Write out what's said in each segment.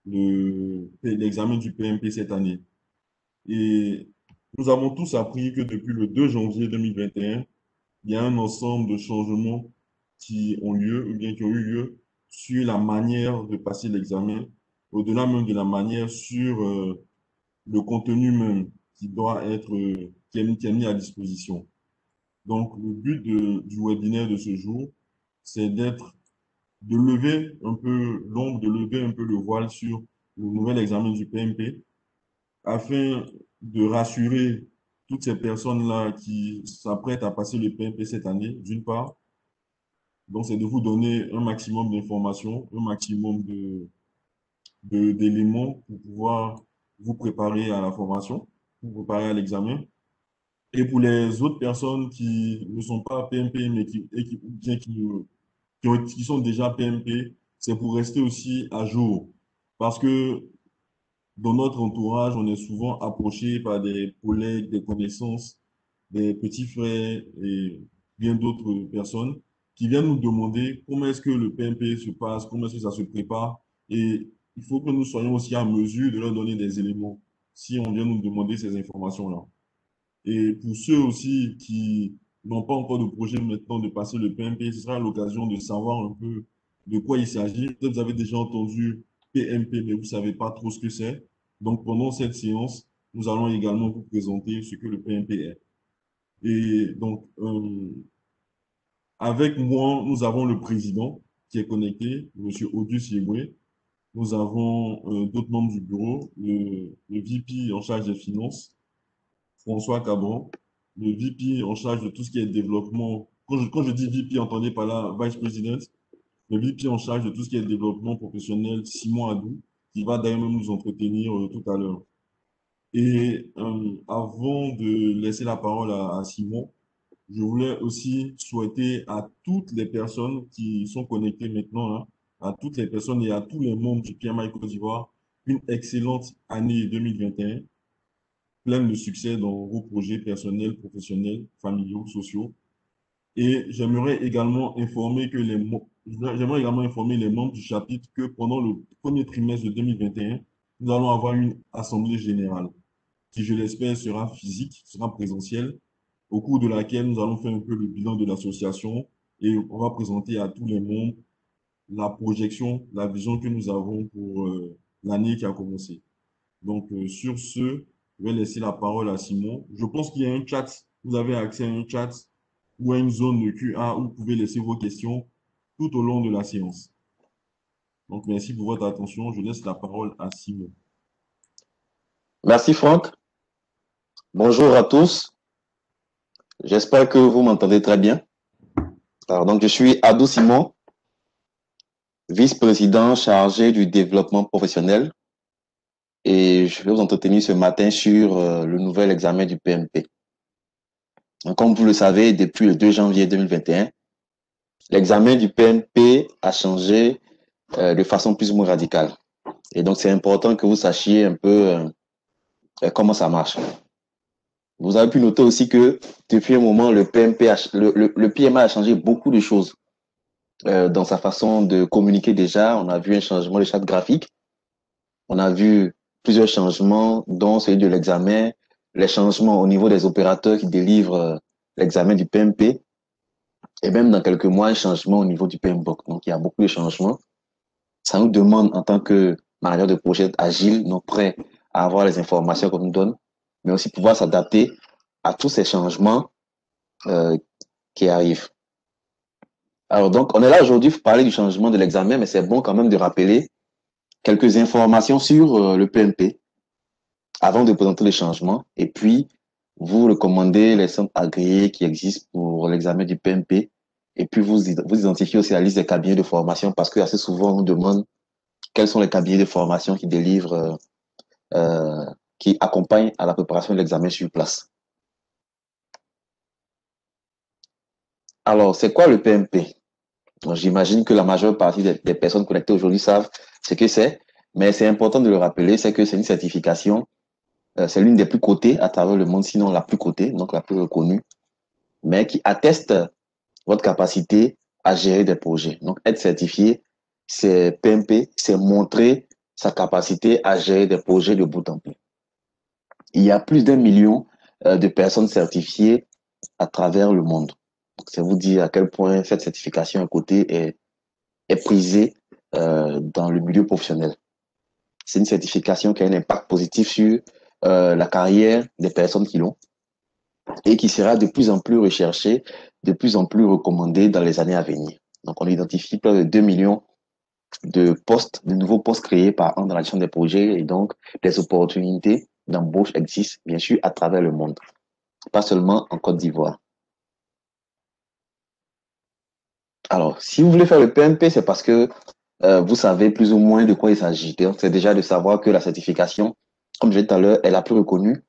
l'examen du PMP cette année. Et nous avons tous appris que depuis le 2 janvier 2021, il y a un ensemble de changements qui ont lieu, ou bien qui ont eu lieu, sur la manière de passer l'examen, au-delà même de la manière sur le contenu même qui doit être, qui est mis à disposition. Donc, le but du webinaire de ce jour, c'est de lever un peu l'ombre, de lever un peu le voile sur le nouvel examen du PMP, afin de rassurer toutes ces personnes-là qui s'apprêtent à passer le PMP cette année, d'une part. Donc, c'est de vous donner un maximum d'informations, un maximum d'éléments pour pouvoir vous préparer à la formation, vous préparer à l'examen. Et pour les autres personnes qui ne sont pas PMP, mais ou bien qui sont déjà PMP, c'est pour rester aussi à jour. Parce que dans notre entourage, on est souvent approché par des collègues, des connaissances, des petits frères et bien d'autres personnes qui viennent nous demander comment est-ce que le PMP se passe, comment est-ce que ça se prépare. Et il faut que nous soyons aussi à mesure de leur donner des éléments si on vient nous demander ces informations-là. Et pour ceux aussi qui n'ont pas encore de projet maintenant de passer le PMP, ce sera l'occasion de savoir un peu de quoi il s'agit. Peut-être vous avez déjà entendu PMP, mais vous ne savez pas trop ce que c'est. Donc, pendant cette séance, nous allons également vous présenter ce que le PMP est. Et donc, avec moi, nous avons le président qui est connecté, M. Odus Yegwe. Nous avons d'autres membres du bureau, le VP en charge des finances, François Cabran, le VP en charge de tout ce qui est développement. Quand je dis VP, entendez par là Vice President, le VP en charge de tout ce qui est développement professionnel, Simon Adou, qui va d'ailleurs même nous entretenir tout à l'heure. Et avant de laisser la parole à Simon, je voulais aussi souhaiter à toutes les personnes qui sont connectées maintenant, hein, à toutes les personnes et à tous les membres du PMI Côte d'Ivoire, une excellente année 2021 pleine de succès dans vos projets personnels, professionnels, familiaux, sociaux. Et j'aimerais également informer les membres du chapitre que pendant le premier trimestre de 2021, nous allons avoir une assemblée générale qui, je l'espère, sera physique, sera présentielle, au cours de laquelle nous allons faire un peu le bilan de l'association et on va présenter à tous les membres la projection, la vision que nous avons pour l'année qui a commencé. Donc, sur ce, je vais laisser la parole à Simon. Je pense qu'il y a un chat. Vous avez accès à un chat ou à une zone de QA où vous pouvez laisser vos questions tout au long de la séance. Donc, merci pour votre attention. Je laisse la parole à Simon. Merci Franck. Bonjour à tous. J'espère que vous m'entendez très bien. Alors, donc, je suis Adou Simon, vice-président chargé du développement professionnel et je vais vous entretenir ce matin sur le nouvel examen du PMP. Donc, comme vous le savez, depuis le 2 janvier 2021, l'examen du PMP a changé de façon plus ou moins radicale. Et donc, c'est important que vous sachiez un peu comment ça marche. Vous avez pu noter aussi que depuis un moment, le PMA a changé beaucoup de choses dans sa façon de communiquer déjà. On a vu un changement de charte graphique. On a vu plusieurs changements, dont celui de l'examen, les changements au niveau des opérateurs qui délivrent l'examen du PMP, et même dans quelques mois, un changement au niveau du PMBOK. Donc, il y a beaucoup de changements. Ça nous demande, en tant que manager de projet agile, nous prêts à avoir les informations qu'on nous donne, mais aussi pouvoir s'adapter à tous ces changements qui arrivent. Alors donc, on est là aujourd'hui pour parler du changement de l'examen, mais c'est bon quand même de rappeler quelques informations sur le PMP avant de présenter les changements. Et puis, vous recommandez les centres agréés qui existent pour l'examen du PMP. Et puis, vous identifiez aussi la liste des cabinets de formation parce que assez souvent, on nous demande quels sont les cabinets de formation qui délivrent, qui accompagnent à la préparation de l'examen sur place. Alors, c'est quoi le PMP? J'imagine que la majeure partie des personnes connectées aujourd'hui savent ce que c'est, mais c'est important de le rappeler, c'est que c'est une certification, c'est l'une des plus cotées à travers le monde, sinon la plus cotée, donc la plus reconnue, mais qui atteste votre capacité à gérer des projets. Donc, être certifié, c'est PMP, c'est montrer sa capacité à gérer des projets de bout en bout. Il y a plus d'un million de personnes certifiées à travers le monde. C'est vous dire à quel point cette certification à côté est prisée dans le milieu professionnel. C'est une certification qui a un impact positif sur la carrière des personnes qui l'ont et qui sera de plus en plus recherchée, de plus en plus recommandée dans les années à venir. Donc, on identifie près de 2 millions de postes, de nouveaux postes créés par an dans la gestion des projets et donc des opportunités d'embauche existent, bien sûr, à travers le monde, pas seulement en Côte d'Ivoire. Alors, si vous voulez faire le PMP, c'est parce que vous savez plus ou moins de quoi il s'agit. C'est déjà de savoir que la certification, comme je disais tout à l'heure, est la plus reconnue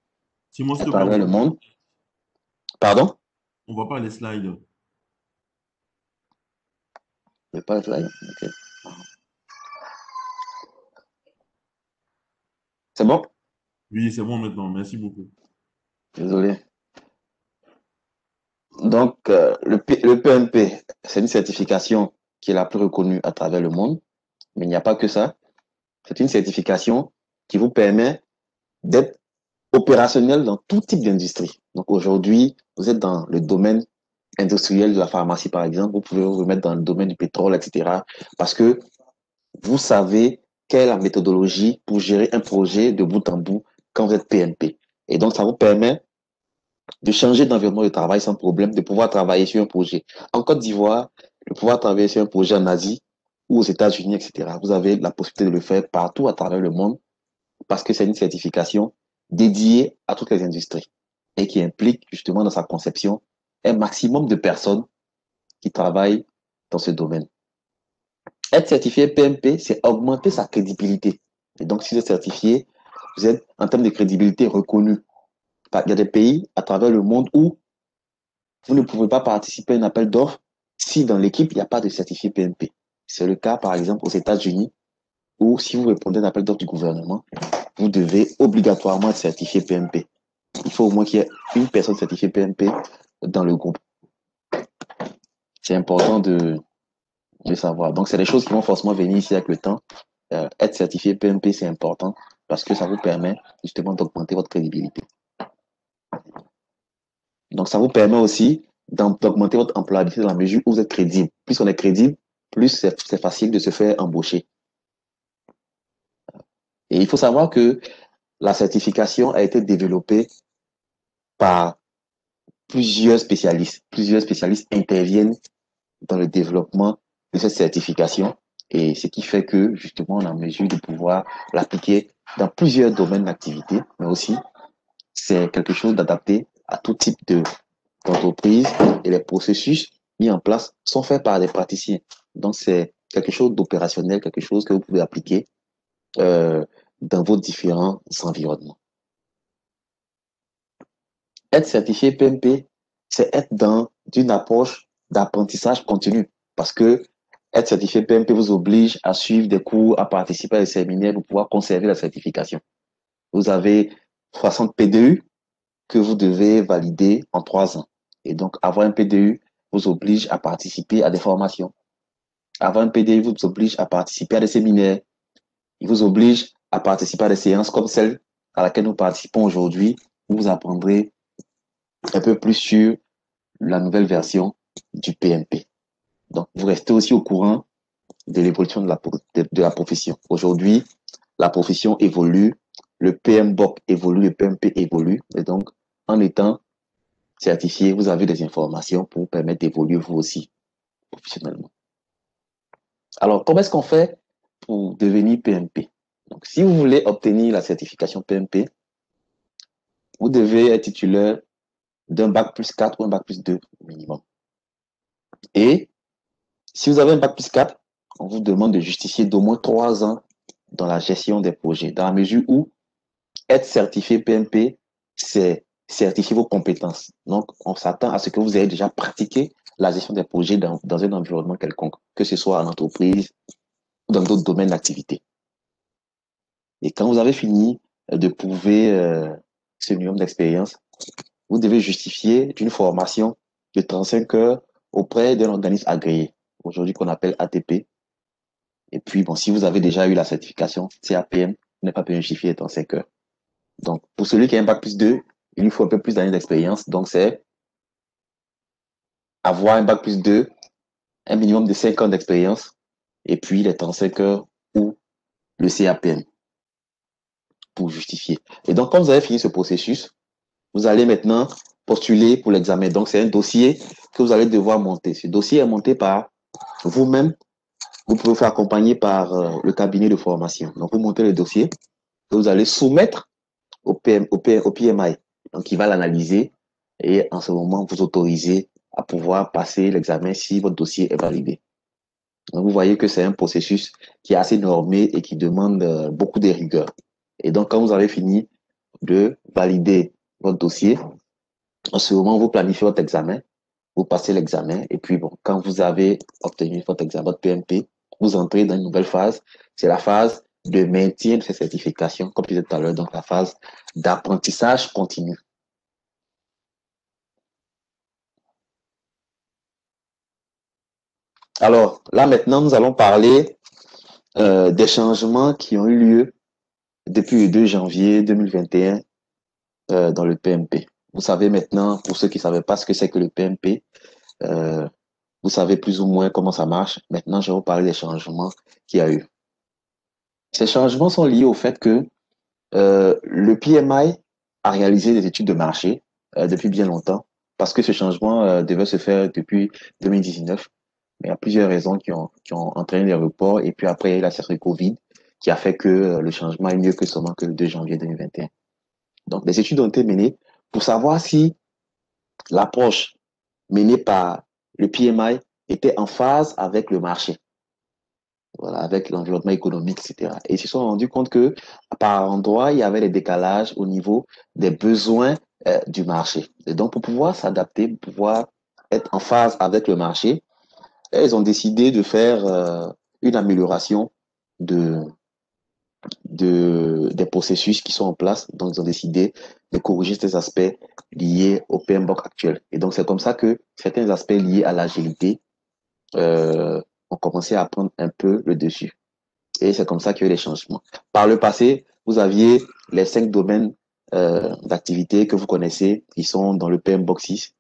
Simon, s'il à te plaît, travers le monde. Pardon? on voit pas les slides. Je vais pas être là. Ok. C'est bon? Oui, c'est bon maintenant. Merci beaucoup. Désolé. Donc, le PMP, c'est une certification qui est la plus reconnue à travers le monde, mais il n'y a pas que ça. C'est une certification qui vous permet d'être opérationnel dans tout type d'industrie. Donc aujourd'hui, vous êtes dans le domaine industriel de la pharmacie, par exemple, vous pouvez vous remettre dans le domaine du pétrole, etc. Parce que vous savez quelle est la méthodologie pour gérer un projet de bout en bout quand vous êtes PMP. Et donc, ça vous permet de changer d'environnement de travail sans problème, de pouvoir travailler sur un projet. En Côte d'Ivoire, de pouvoir travailler sur un projet en Asie ou aux États-Unis, etc. Vous avez la possibilité de le faire partout à travers le monde parce que c'est une certification dédiée à toutes les industries et qui implique justement dans sa conception un maximum de personnes qui travaillent dans ce domaine. Être certifié PMP, c'est augmenter sa crédibilité. Et donc, si vous êtes certifié, vous êtes en termes de crédibilité reconnu. Il y a des pays à travers le monde où vous ne pouvez pas participer à un appel d'offres si dans l'équipe, il n'y a pas de certifié PMP. C'est le cas, par exemple, aux États-Unis, où si vous répondez à un appel d'offres du gouvernement, vous devez obligatoirement être certifié PMP. Il faut au moins qu'il y ait une personne certifiée PMP dans le groupe. C'est important de savoir. Donc, c'est des choses qui vont forcément venir ici avec le temps. Être certifié PMP, c'est important parce que ça vous permet justement d'augmenter votre crédibilité. Donc, ça vous permet aussi d'augmenter votre employabilité dans la mesure où vous êtes crédible. Plus on est crédible, plus c'est facile de se faire embaucher. Et il faut savoir que la certification a été développée par plusieurs spécialistes. Plusieurs spécialistes interviennent dans le développement de cette certification et ce qui fait que justement on est en mesure de pouvoir l'appliquer dans plusieurs domaines d'activité, mais aussi c'est quelque chose d'adapté à tout type d'entreprise et les processus mis en place sont faits par des praticiens. Donc c'est quelque chose d'opérationnel, quelque chose que vous pouvez appliquer dans vos différents environnements. Être certifié PMP, c'est être dans une approche d'apprentissage continu parce que être certifié PMP vous oblige à suivre des cours, à participer à des séminaires pour pouvoir conserver la certification. Vous avez 60 PDU que vous devez valider en 3 ans. Et donc, avoir un PDU vous oblige à participer à des formations. Avoir un PDU vous oblige à participer à des séminaires. Il vous oblige à participer à des séances comme celle à laquelle nous participons aujourd'hui, où vous apprendrez un peu plus sur la nouvelle version du PMP. Donc, vous restez aussi au courant de l'évolution de la profession. Aujourd'hui, la profession évolue, le PMBOK évolue, le PMP évolue. Et donc, en étant certifié, vous avez des informations pour vous permettre d'évoluer vous aussi professionnellement. Alors, comment est-ce qu'on fait pour devenir PMP? Donc, si vous voulez obtenir la certification PMP, vous devez être titulaire d'un bac plus 4 ou un bac plus 2 minimum. Et si vous avez un bac plus 4, on vous demande de justifier d'au moins 3 ans dans la gestion des projets, dans la mesure où être certifié PMP, c'est certifier vos compétences. Donc, on s'attend à ce que vous ayez déjà pratiqué la gestion des projets dans un environnement quelconque, que ce soit en entreprise ou dans d'autres domaines d'activité. Et quand vous avez fini de prouver ce minimum d'expérience, vous devez justifier d'une formation de 35 heures auprès d'un organisme agréé, aujourd'hui qu'on appelle ATP, Et puis, bon, si vous avez déjà eu la certification CAPM, vous n'êtes pas besoin de justifier dans 5 heures. Donc, pour celui qui a un bac plus 2, il lui faut un peu plus d'années d'expérience. Donc, c'est avoir un bac plus 2, un minimum de 5 ans d'expérience, et puis les 35 heures ou le CAPM pour justifier. Et donc, quand vous avez fini ce processus, vous allez maintenant postuler pour l'examen. Donc, c'est un dossier que vous allez devoir monter. Ce dossier est monté par vous-même. Vous pouvez vous faire accompagner par le cabinet de formation. Donc, vous montez le dossier que vous allez soumettre au PMI. Donc, il va l'analyser et en ce moment, vous autorisez à pouvoir passer l'examen si votre dossier est validé. Donc, vous voyez que c'est un processus qui est assez normé et qui demande beaucoup de rigueur. Et donc, quand vous avez fini de valider votre dossier, en ce moment, vous planifiez votre examen, vous passez l'examen, et puis bon, quand vous avez obtenu votre examen, votre PMP, vous entrez dans une nouvelle phase. C'est la phase de maintien de ces certifications, comme je disais tout à l'heure, donc la phase d'apprentissage continu. Alors, là maintenant, nous allons parler des changements qui ont eu lieu depuis le 2 janvier 2021 dans le PMP. Vous savez maintenant, pour ceux qui ne savaient pas ce que c'est que le PMP, euh, vous savez plus ou moins comment ça marche. Maintenant, je vais vous parler des changements qu'il y a eu. Ces changements sont liés au fait que le PMI a réalisé des études de marché depuis bien longtemps, parce que ce changement devait se faire depuis 2019. Mais il y a plusieurs raisons qui ont entraîné les reports. Et puis après, il y a eu la série Covid qui a fait que le changement est mieux que seulement que le 2 janvier 2021. Donc, des études ont été menées pour savoir si l'approche menée par le PMI était en phase avec le marché, voilà, avec l'environnement économique, etc. Et ils se sont rendus compte que par endroit, il y avait des décalages au niveau des besoins du marché. Et donc, pour pouvoir s'adapter, pour pouvoir être en phase avec le marché, ils ont décidé de faire une amélioration de, des processus qui sont en place. Donc, ils ont décidé de corriger ces aspects liés au PMBOK actuel. Et donc, c'est comme ça que certains aspects liés à l'agilité ont commencé à prendre un peu le dessus. Et c'est comme ça qu'il y a eu des changements. Par le passé, vous aviez les 5 domaines d'activité que vous connaissez, qui sont dans le PMBOK 6.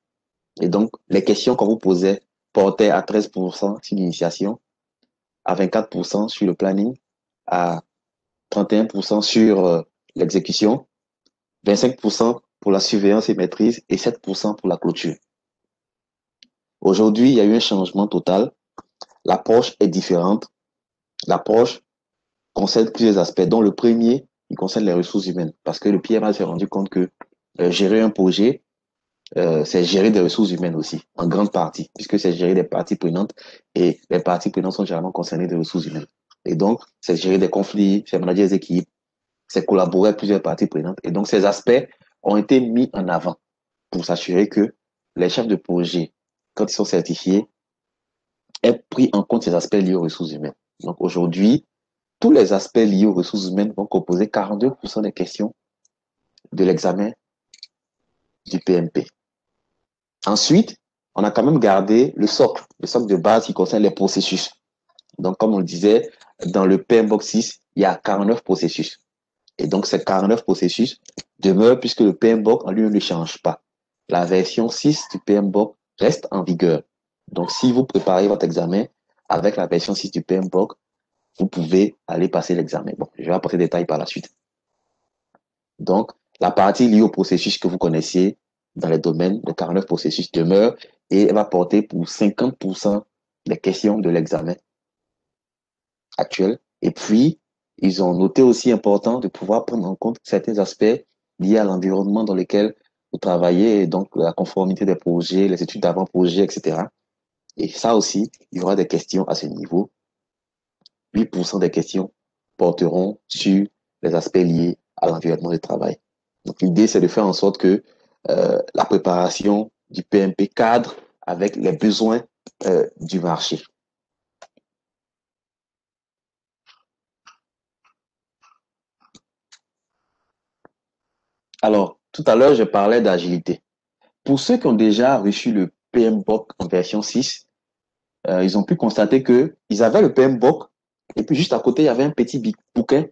Et donc, les questions qu'on vous posait portaient à 13% sur l'initiation, à 24% sur le planning, à 31% sur l'exécution, 25% pour la surveillance et maîtrise et 7% pour la clôture. Aujourd'hui, il y a eu un changement total. L'approche est différente. L'approche concerne plusieurs aspects, dont le premier, il concerne les ressources humaines. Parce que le PMA s'est rendu compte que gérer un projet, c'est gérer des ressources humaines aussi, en grande partie, puisque c'est gérer des parties prenantes et les parties prenantes sont généralement concernées des ressources humaines. Et donc, c'est gérer des conflits, c'est manager des équipes, c'est collaborer avec plusieurs parties prenantes. Et donc, ces aspects ont été mis en avant pour s'assurer que les chefs de projet, quand ils sont certifiés, aient pris en compte ces aspects liés aux ressources humaines. Donc, aujourd'hui, tous les aspects liés aux ressources humaines vont composer 42% des questions de l'examen du PMP. Ensuite, on a quand même gardé le socle de base qui concerne les processus. Donc, comme on le disait, dans le PMBOK 6, il y a 49 processus. Et donc, ces 49 processus demeurent puisque le PMBOK en lui ne change pas. La version 6 du PMBOK reste en vigueur. Donc, si vous préparez votre examen avec la version 6 du PMBOK, vous pouvez aller passer l'examen. Bon, je vais apporter des détails par la suite. Donc, la partie liée au processus que vous connaissiez dans les domaines, de 49 processus demeure et elle va porter pour 50% des questions de l'examen actuel. Et puis, ils ont noté aussi important de pouvoir prendre en compte certains aspects liés à l'environnement dans lequel vous travaillez, donc la conformité des projets, les études d'avant-projet, etc. Et ça aussi, il y aura des questions à ce niveau. 8% des questions porteront sur les aspects liés à l'environnement de travail. Donc, l'idée, c'est de faire en sorte que la préparation du PMP cadre avec les besoins du marché. Alors, tout à l'heure, je parlais d'agilité. Pour ceux qui ont déjà reçu le PMBOK en version 6, ils ont pu constater qu'ils avaient le PMBOK, Et puis juste à côté, il y avait un petit bouquin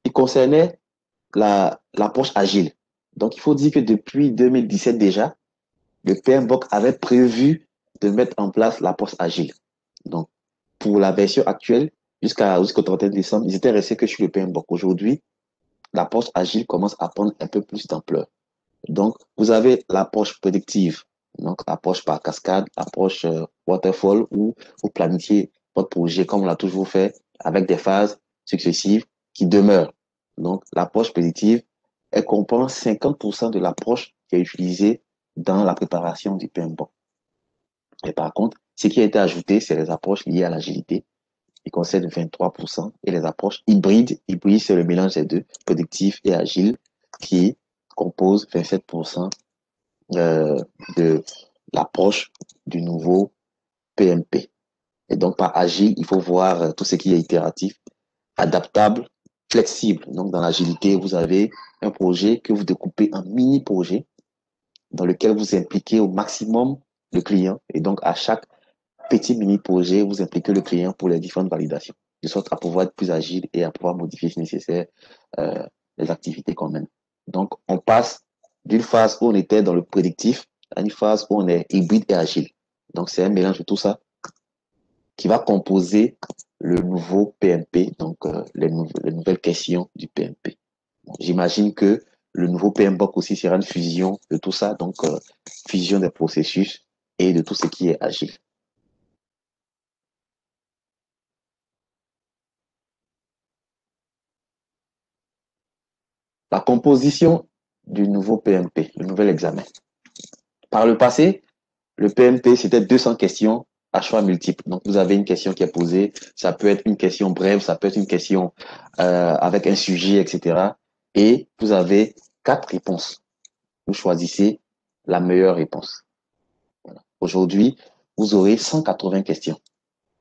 qui concernait l'approche agile. Donc, il faut dire que depuis 2017 déjà, le PMBOK avait prévu de mettre en place l'approche agile. Donc, pour la version actuelle, jusqu'au 31 décembre, ils étaient restés que sur le PMBOK. Aujourd'hui, l'approche agile commence à prendre un peu plus d'ampleur. Donc, vous avez l'approche prédictive, donc approche par cascade, approche waterfall, où vous planifiez votre projet comme on l'a toujours fait, avec des phases successives qui demeurent. Donc, l'approche prédictive, elle comprend 50% de l'approche qui est utilisée dans la préparation du PMBOK. Et par contre, ce qui a été ajouté, c'est les approches liées à l'agilité, qui concernent 23%, et les approches hybrides, hybrides, c'est le mélange des deux, prédictif et agile, qui composent 27% de l'approche du nouveau PMP. Et donc, par agile, il faut voir tout ce qui est itératif, adaptable, flexible. Donc, dans l'agilité, vous avez un projet que vous découpez en mini-projets dans lequel vous impliquez au maximum le client. Et donc, à chaque petit mini-projet, vous impliquez le client pour les différentes validations, de sorte à pouvoir être plus agile et à pouvoir modifier si nécessaire euh, les activités qu'on mène. Donc, on passe d'une phase où on était dans le prédictif à une phase où on est hybride et agile. Donc, c'est un mélange de tout ça qui va composer le nouveau PMP, donc les nouvelles questions du PMP. Bon, j'imagine que le nouveau PMBOK aussi sera une fusion de tout ça, donc fusion des processus et de tout ce qui est agile. La composition du nouveau PMP, le nouvel examen. Par le passé, le PMP, c'était 200 questions à choix multiples. Donc, vous avez une question qui est posée. Ça peut être une question brève, ça peut être une question avec un sujet, etc. Et vous avez 4 réponses. Vous choisissez la meilleure réponse. Voilà. Aujourd'hui, vous aurez 180 questions.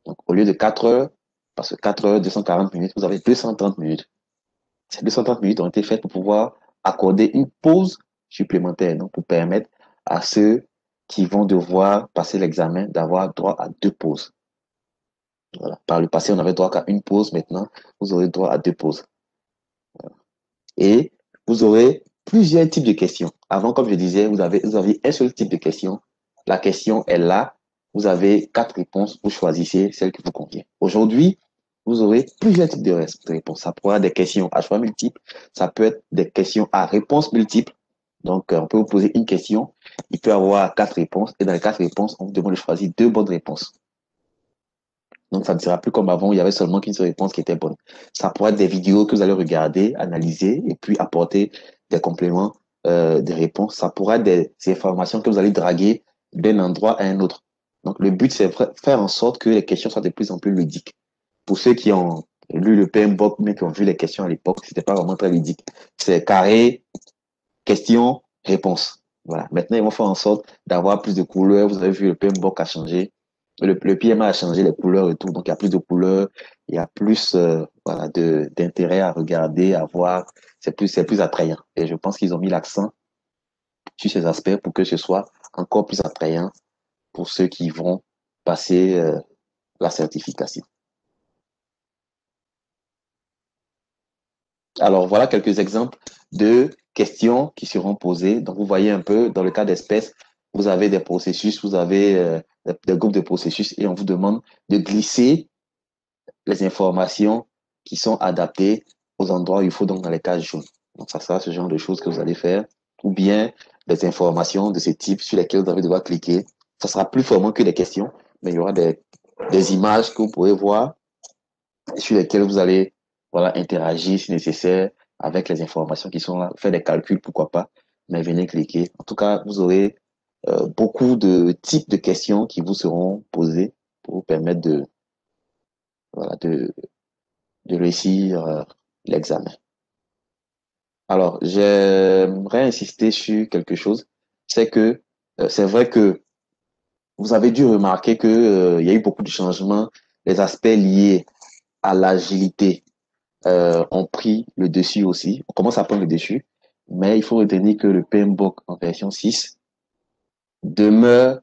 Donc, au lieu de 4 heures, parce que 4 heures, 240 minutes, vous avez 230 minutes. Ces 230 minutes ont été faites pour pouvoir accorder une pause supplémentaire, donc pour permettre à ceux qui vont devoir passer l'examen d'avoir droit à 2 pauses. Voilà. Par le passé, on avait droit qu'à une pause. Maintenant, vous aurez droit à 2 pauses. Et vous aurez plusieurs types de questions. Avant, comme je disais, vous aviez un seul type de question. La question est là. Vous avez 4 réponses. Vous choisissez celle qui vous convient. Aujourd'hui, vous aurez plusieurs types de réponses. Ça pourra être des questions à choix multiples. Ça peut être des questions à réponses multiples. Donc, on peut vous poser une question. Il peut y avoir 4 réponses. Et dans les 4 réponses, on vous demande de choisir 2 bonnes réponses. Donc, ça ne sera plus comme avant où il y avait seulement qu'une seule réponse qui était bonne. Ça pourrait être des vidéos que vous allez regarder, analyser et puis apporter des compléments, des réponses. Ça pourrait être des informations que vous allez draguer d'un endroit à un autre. Donc, le but, c'est faire en sorte que les questions soient de plus en plus ludiques. Pour ceux qui ont lu le PMBOK, mais qui ont vu les questions à l'époque, c'était pas vraiment très ludique. C'est carré, question, réponse. Voilà. Maintenant, ils vont faire en sorte d'avoir plus de couleurs. Vous avez vu, le PMBOK a changé. Le PMA a changé les couleurs et tout. Donc, il y a plus de couleurs. Il y a plus, voilà, d'intérêt à regarder, à voir. C'est plus attrayant. Et je pense qu'ils ont mis l'accent sur ces aspects pour que ce soit encore plus attrayant pour ceux qui vont passer, la certification. Alors, voilà quelques exemples de questions qui seront posées. Donc, vous voyez un peu, dans le cas d'espèces, vous avez des processus, vous avez des groupes de processus et on vous demande de glisser les informations qui sont adaptées aux endroits où il faut, donc dans les cases jaunes. Donc, ça sera ce genre de choses que vous allez faire. Ou bien des informations de ce type sur lesquelles vous allez devoir cliquer. Ça sera plus formant que des questions, mais il y aura des images que vous pourrez voir sur lesquelles vous allez, voilà, interagir si nécessaire avec les informations qui sont là, faire des calculs, pourquoi pas, mais venez cliquer. En tout cas, vous aurez beaucoup de types de questions qui vous seront posées pour vous permettre voilà, de réussir l'examen. Alors, j'aimerais insister sur quelque chose, c'est que c'est vrai que vous avez dû remarquer que il y a eu beaucoup de changements, les aspects liés à l'agilité ont pris le dessus aussi. On commence à prendre le dessus, mais il faut retenir que le PMBOK en version 6 demeure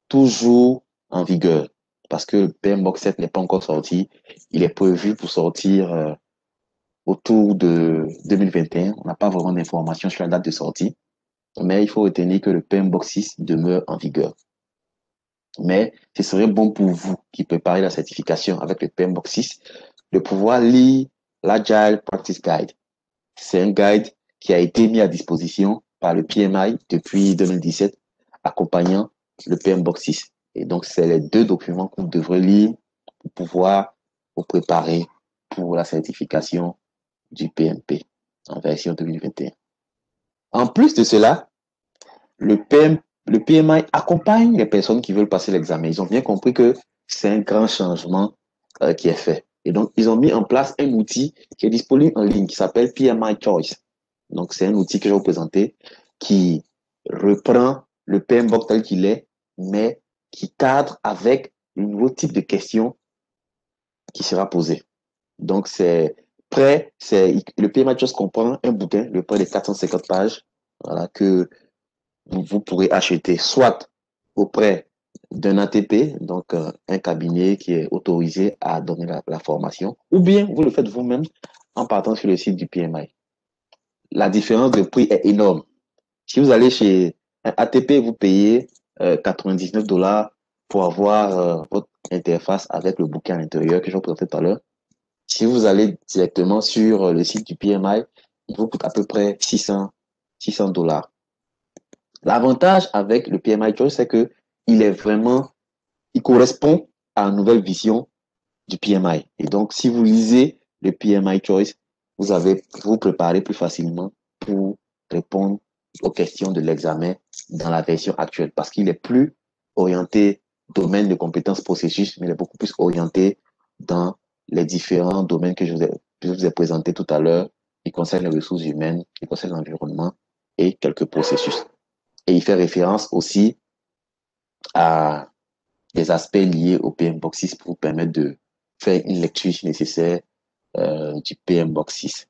toujours en vigueur. parce que le PMBOK 7 n'est pas encore sorti. Il est prévu pour sortir autour de 2021. On n'a pas vraiment d'informations sur la date de sortie, mais il faut retenir que le PMBOK 6 demeure en vigueur. Mais ce serait bon pour vous qui préparez la certification avec le PMBOK 6 de pouvoir lire l'Agile Practice Guide. C'est un guide qui a été mis à disposition par le PMI depuis 2017, accompagnant le PMBOK 6. Et donc, c'est les deux documents que vous devrez lire pour pouvoir vous préparer pour la certification du PMP en version 2021. En plus de cela, le PMI accompagne les personnes qui veulent passer l'examen. Ils ont bien compris que c'est un grand changement qui est fait. Et donc, ils ont mis en place un outil qui est disponible en ligne qui s'appelle PMI Choice. Donc, c'est un outil que je vais vous présenter qui reprend le PMBOK tel qu'il est, mais qui cadre avec le nouveau type de questions qui sera posé. Donc, le PMI Choice comprend un bouquin, le près de 450 pages, voilà, que vous pourrez acheter soit auprès d'un ATP, donc un cabinet qui est autorisé à donner la formation, ou bien vous le faites vous-même en partant sur le site du PMI. La différence de prix est énorme. Si vous allez chez un ATP, vous payez 99 $ pour avoir votre interface avec le bouquin à l'intérieur que je vous présentais tout à l'heure. Si vous allez directement sur le site du PMI, il vous coûte à peu près 600 $. L'avantage avec le PMI Choice, c'est que il correspond à la nouvelle vision du PMI. Et donc, si vous lisez le PMI Choice, vous préparez plus facilement pour répondre aux questions de l'examen dans la version actuelle, parce qu'il est plus orienté domaine de compétences processus, mais il est beaucoup plus orienté dans les différents domaines que je vous ai présentés tout à l'heure, qui concernent les ressources humaines, qui concernent l'environnement et quelques processus. Et il fait référence aussi à des aspects liés au PMBOK 6 pour vous permettre de faire une lecture nécessaire du PMBOK 6.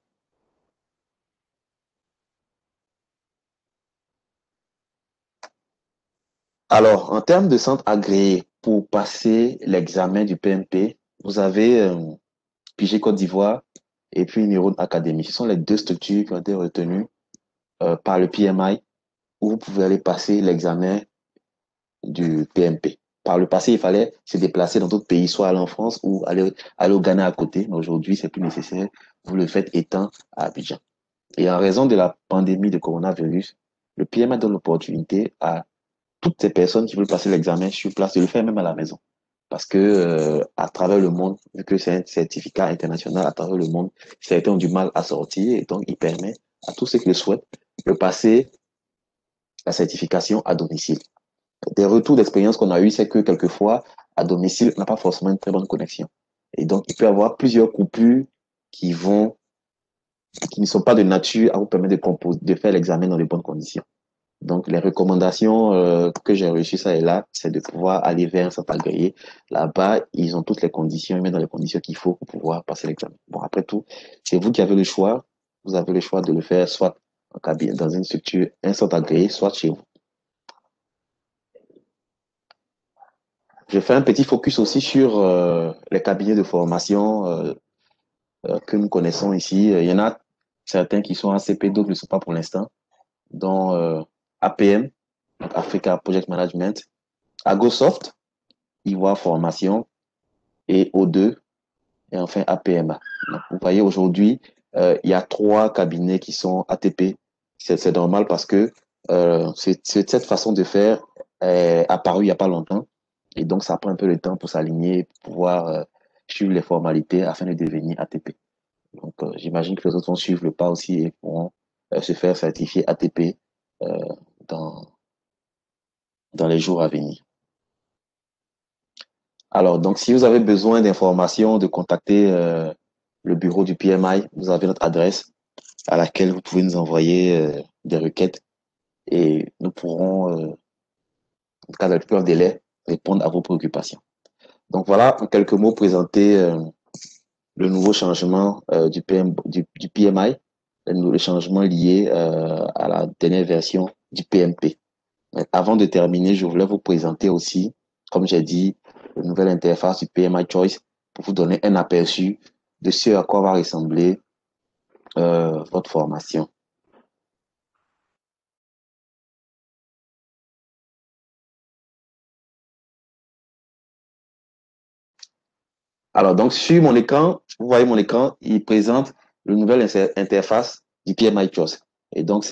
Alors, en termes de centres agréés pour passer l'examen du PMP, vous avez Pigé Côte d'Ivoire et puis Neuron Academy. Ce sont les deux structures qui ont été retenues par le PMI où vous pouvez aller passer l'examen du PMP. Par le passé, il fallait se déplacer dans d'autres pays, soit aller en France ou aller au Ghana à côté. Mais aujourd'hui, c'est plus nécessaire. Vous le faites étant à Abidjan. Et en raison de la pandémie de coronavirus, le PMI donne l'opportunité à toutes ces personnes qui veulent passer l'examen sur place de le faire même à la maison. Parce que à travers le monde, vu que c'est un certificat international à travers le monde, certains ont du mal à sortir et donc il permet à tous ceux qui le souhaitent de passer la certification à domicile. Des retours d'expérience qu'on a eu, c'est que quelquefois, à domicile, on n'a pas forcément une très bonne connexion. Et donc, il peut y avoir plusieurs coupures qui ne sont pas de nature à vous permettre de faire l'examen dans les bonnes conditions. Donc, les recommandations que j'ai reçues, ça et là, c'est de pouvoir aller vers un centre agréé. Là-bas, ils ont toutes les conditions, ils mettent dans les conditions qu'il faut pour pouvoir passer l'examen. Bon, après tout, c'est vous qui avez le choix. Vous avez le choix de le faire soit en cabine, dans une structure, un centre agréé, soit chez vous. Je fais un petit focus aussi sur les cabinets de formation que nous connaissons ici. Il y en a certains qui sont ACP, d'autres ne le sont pas pour l'instant, dont APM, donc Africa Project Management, Agosoft, Ivoire Formation, et O2, et enfin APMA. Donc, vous voyez, aujourd'hui, il y a 3 cabinets qui sont ATP. C'est normal parce que cette façon de faire est apparue il n'y a pas longtemps. Et donc, ça prend un peu de temps pour s'aligner, pour pouvoir suivre les formalités afin de devenir ATP. Donc, j'imagine que les autres vont suivre le pas aussi et pourront se faire certifier ATP euh, dans, dans les jours à venir. Alors, donc, si vous avez besoin d'informations, de contacter le bureau du PMI, vous avez notre adresse à laquelle vous pouvez nous envoyer des requêtes et nous pourrons, en cas de plus bref délai, répondre à vos préoccupations. Donc voilà, en quelques mots, présenter le nouveau changement du PMI, le changement lié à la dernière version du PMP. Avant de terminer, je voulais vous présenter aussi, comme j'ai dit, la nouvelle interface du PMI Choice pour vous donner un aperçu de ce à quoi va ressembler votre formation. Alors, donc, sur mon écran, vous voyez mon écran, il présente la nouvelle interface du PMI Choice. Et donc,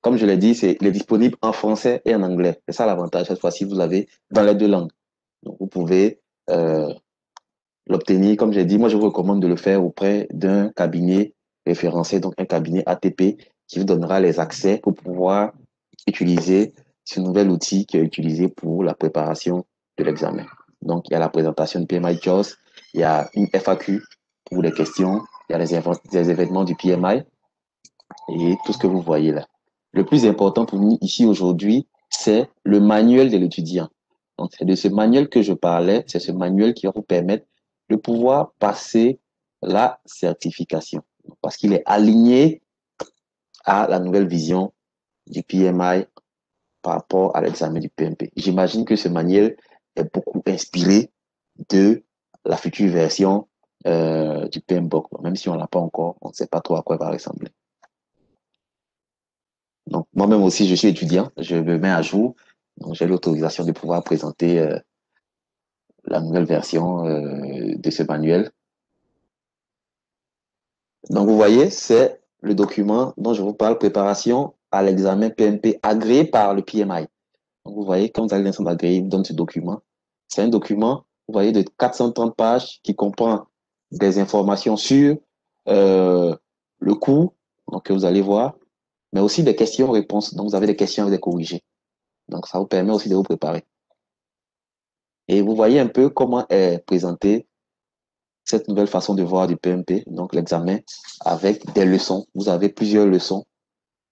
comme je l'ai dit, il est disponible en français et en anglais. C'est ça l'avantage. Cette fois-ci, vous l'avez dans les deux langues. Donc, vous pouvez l'obtenir, comme j'ai dit, moi, je vous recommande de le faire auprès d'un cabinet référencé, donc un cabinet ATP, qui vous donnera les accès pour pouvoir utiliser ce nouvel outil qui est utilisé pour la préparation de l'examen. Donc, il y a la présentation du PMI Choice, il y a une FAQ pour les questions, il y a les événements du PMI et tout ce que vous voyez là. Le plus important pour nous ici aujourd'hui, c'est le manuel de l'étudiant. Donc, c'est de ce manuel que je parlais, c'est ce manuel qui va vous permettre de pouvoir passer la certification parce qu'il est aligné à la nouvelle vision du PMI par rapport à l'examen du PMP. J'imagine que ce manuel est beaucoup inspiré de la future version du PMBOK. Même si on ne l'a pas encore, on ne sait pas trop à quoi il va ressembler. Donc, moi-même aussi, je suis étudiant, je me mets à jour. Donc, j'ai l'autorisation de pouvoir présenter la nouvelle version de ce manuel. Donc, vous voyez, c'est le document dont je vous parle, préparation à l'examen PMP agréé par le PMI. Donc, vous voyez, quand vous allez dans l'instance agréé, il vous donne ce document. C'est un document, vous voyez, de 430 pages qui comprend des informations sur le cours, donc que vous allez voir, mais aussi des questions-réponses. Donc, vous avez des questions avec des corrigés. Donc, ça vous permet aussi de vous préparer. Et vous voyez un peu comment est présentée cette nouvelle façon de voir du PMP, donc l'examen, avec des leçons. Vous avez plusieurs leçons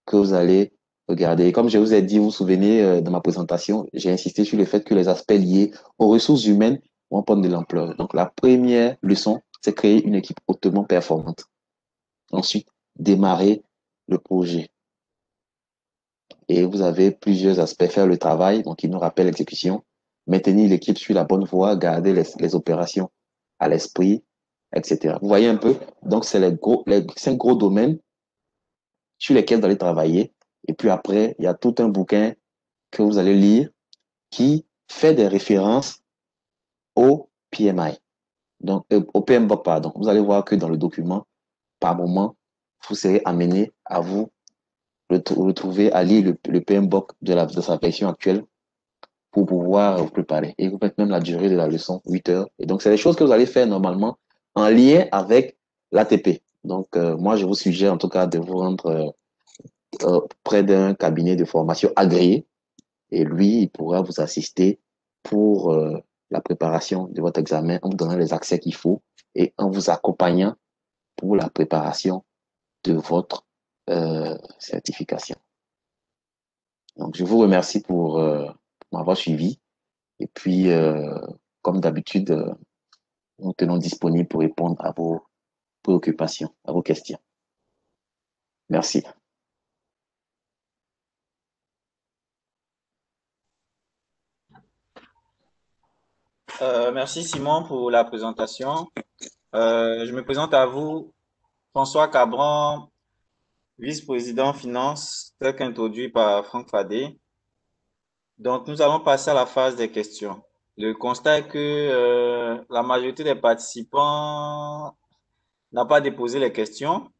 que vous allez regarder. Comme je vous ai dit, vous vous souvenez de ma présentation, j'ai insisté sur le fait que les aspects liés aux ressources humaines vont prendre de l'ampleur. Donc, la première leçon, c'est créer une équipe hautement performante. Ensuite, démarrer le projet. Et vous avez plusieurs aspects. Faire le travail, donc il nous rappelle l'exécution. Maintenir l'équipe sur la bonne voie, garder les opérations à l'esprit, etc. Vous voyez un peu? Donc, c'est les 5 gros domaines sur lesquels vous allez travailler. Et puis après, il y a tout un bouquin que vous allez lire qui fait des références au PMI. Donc, au PMBOK, pardon. Vous allez voir que dans le document, par moment, vous serez amené à vous retrouver à lire le PMBOK de sa version actuelle pour pouvoir vous préparer. Et vous faites même la durée de la leçon, 8 heures. Et donc, c'est des choses que vous allez faire normalement en lien avec l'ATP. Donc, moi, je vous suggère en tout cas de vous rendre près d'un cabinet de formation agréé. Et lui, il pourra vous assister pour la préparation de votre examen en vous donnant les accès qu'il faut et en vous accompagnant pour la préparation de votre certification. Donc, je vous remercie pour m'avoir suivi. Et puis, comme d'habitude, nous tenons disponibles pour répondre à vos préoccupations, à vos questions. Merci. Merci Simon pour la présentation. Je me présente à vous, François Cabran, vice-président finance, tel qu'introduit par Franck Fadé. Donc, nous allons passer à la phase des questions. Le constat est que la majorité des participants n'a pas déposé les questions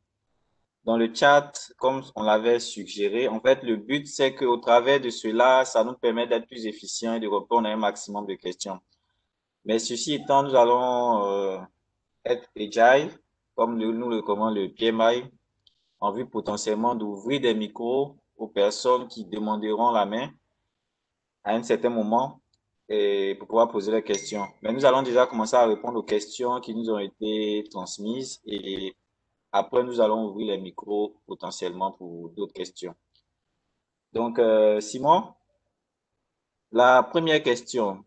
dans le chat comme on l'avait suggéré. En fait, le but, c'est qu'au travers de cela, ça nous permet d'être plus efficients et de répondre à un maximum de questions. Mais ceci étant, nous allons être agile, comme nous le recommande le PMI, en vue potentiellement d'ouvrir des micros aux personnes qui demanderont la main à un certain moment et pour pouvoir poser les questions. Mais nous allons déjà commencer à répondre aux questions qui nous ont été transmises et après nous allons ouvrir les micros potentiellement pour d'autres questions. Donc, Simon, la première question,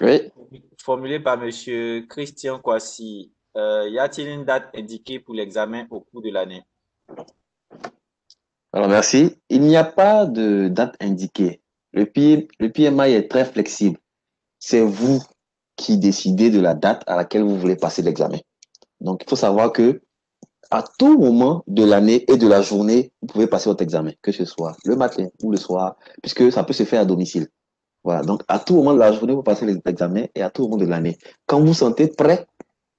Oui. formulée par Monsieur Christian Kwasi, y a-t-il une date indiquée pour l'examen au cours de l'année? Alors, merci. Il n'y a pas de date indiquée. Le PMI est très flexible. c'est vous qui décidez de la date à laquelle vous voulez passer l'examen. Donc, il faut savoir que à tout moment de l'année et de la journée, vous pouvez passer votre examen, que ce soit le matin ou le soir, puisque ça peut se faire à domicile. Voilà, donc à tout moment de la journée, vous passez l'examen et à tout moment de l'année. Quand vous vous sentez prêt,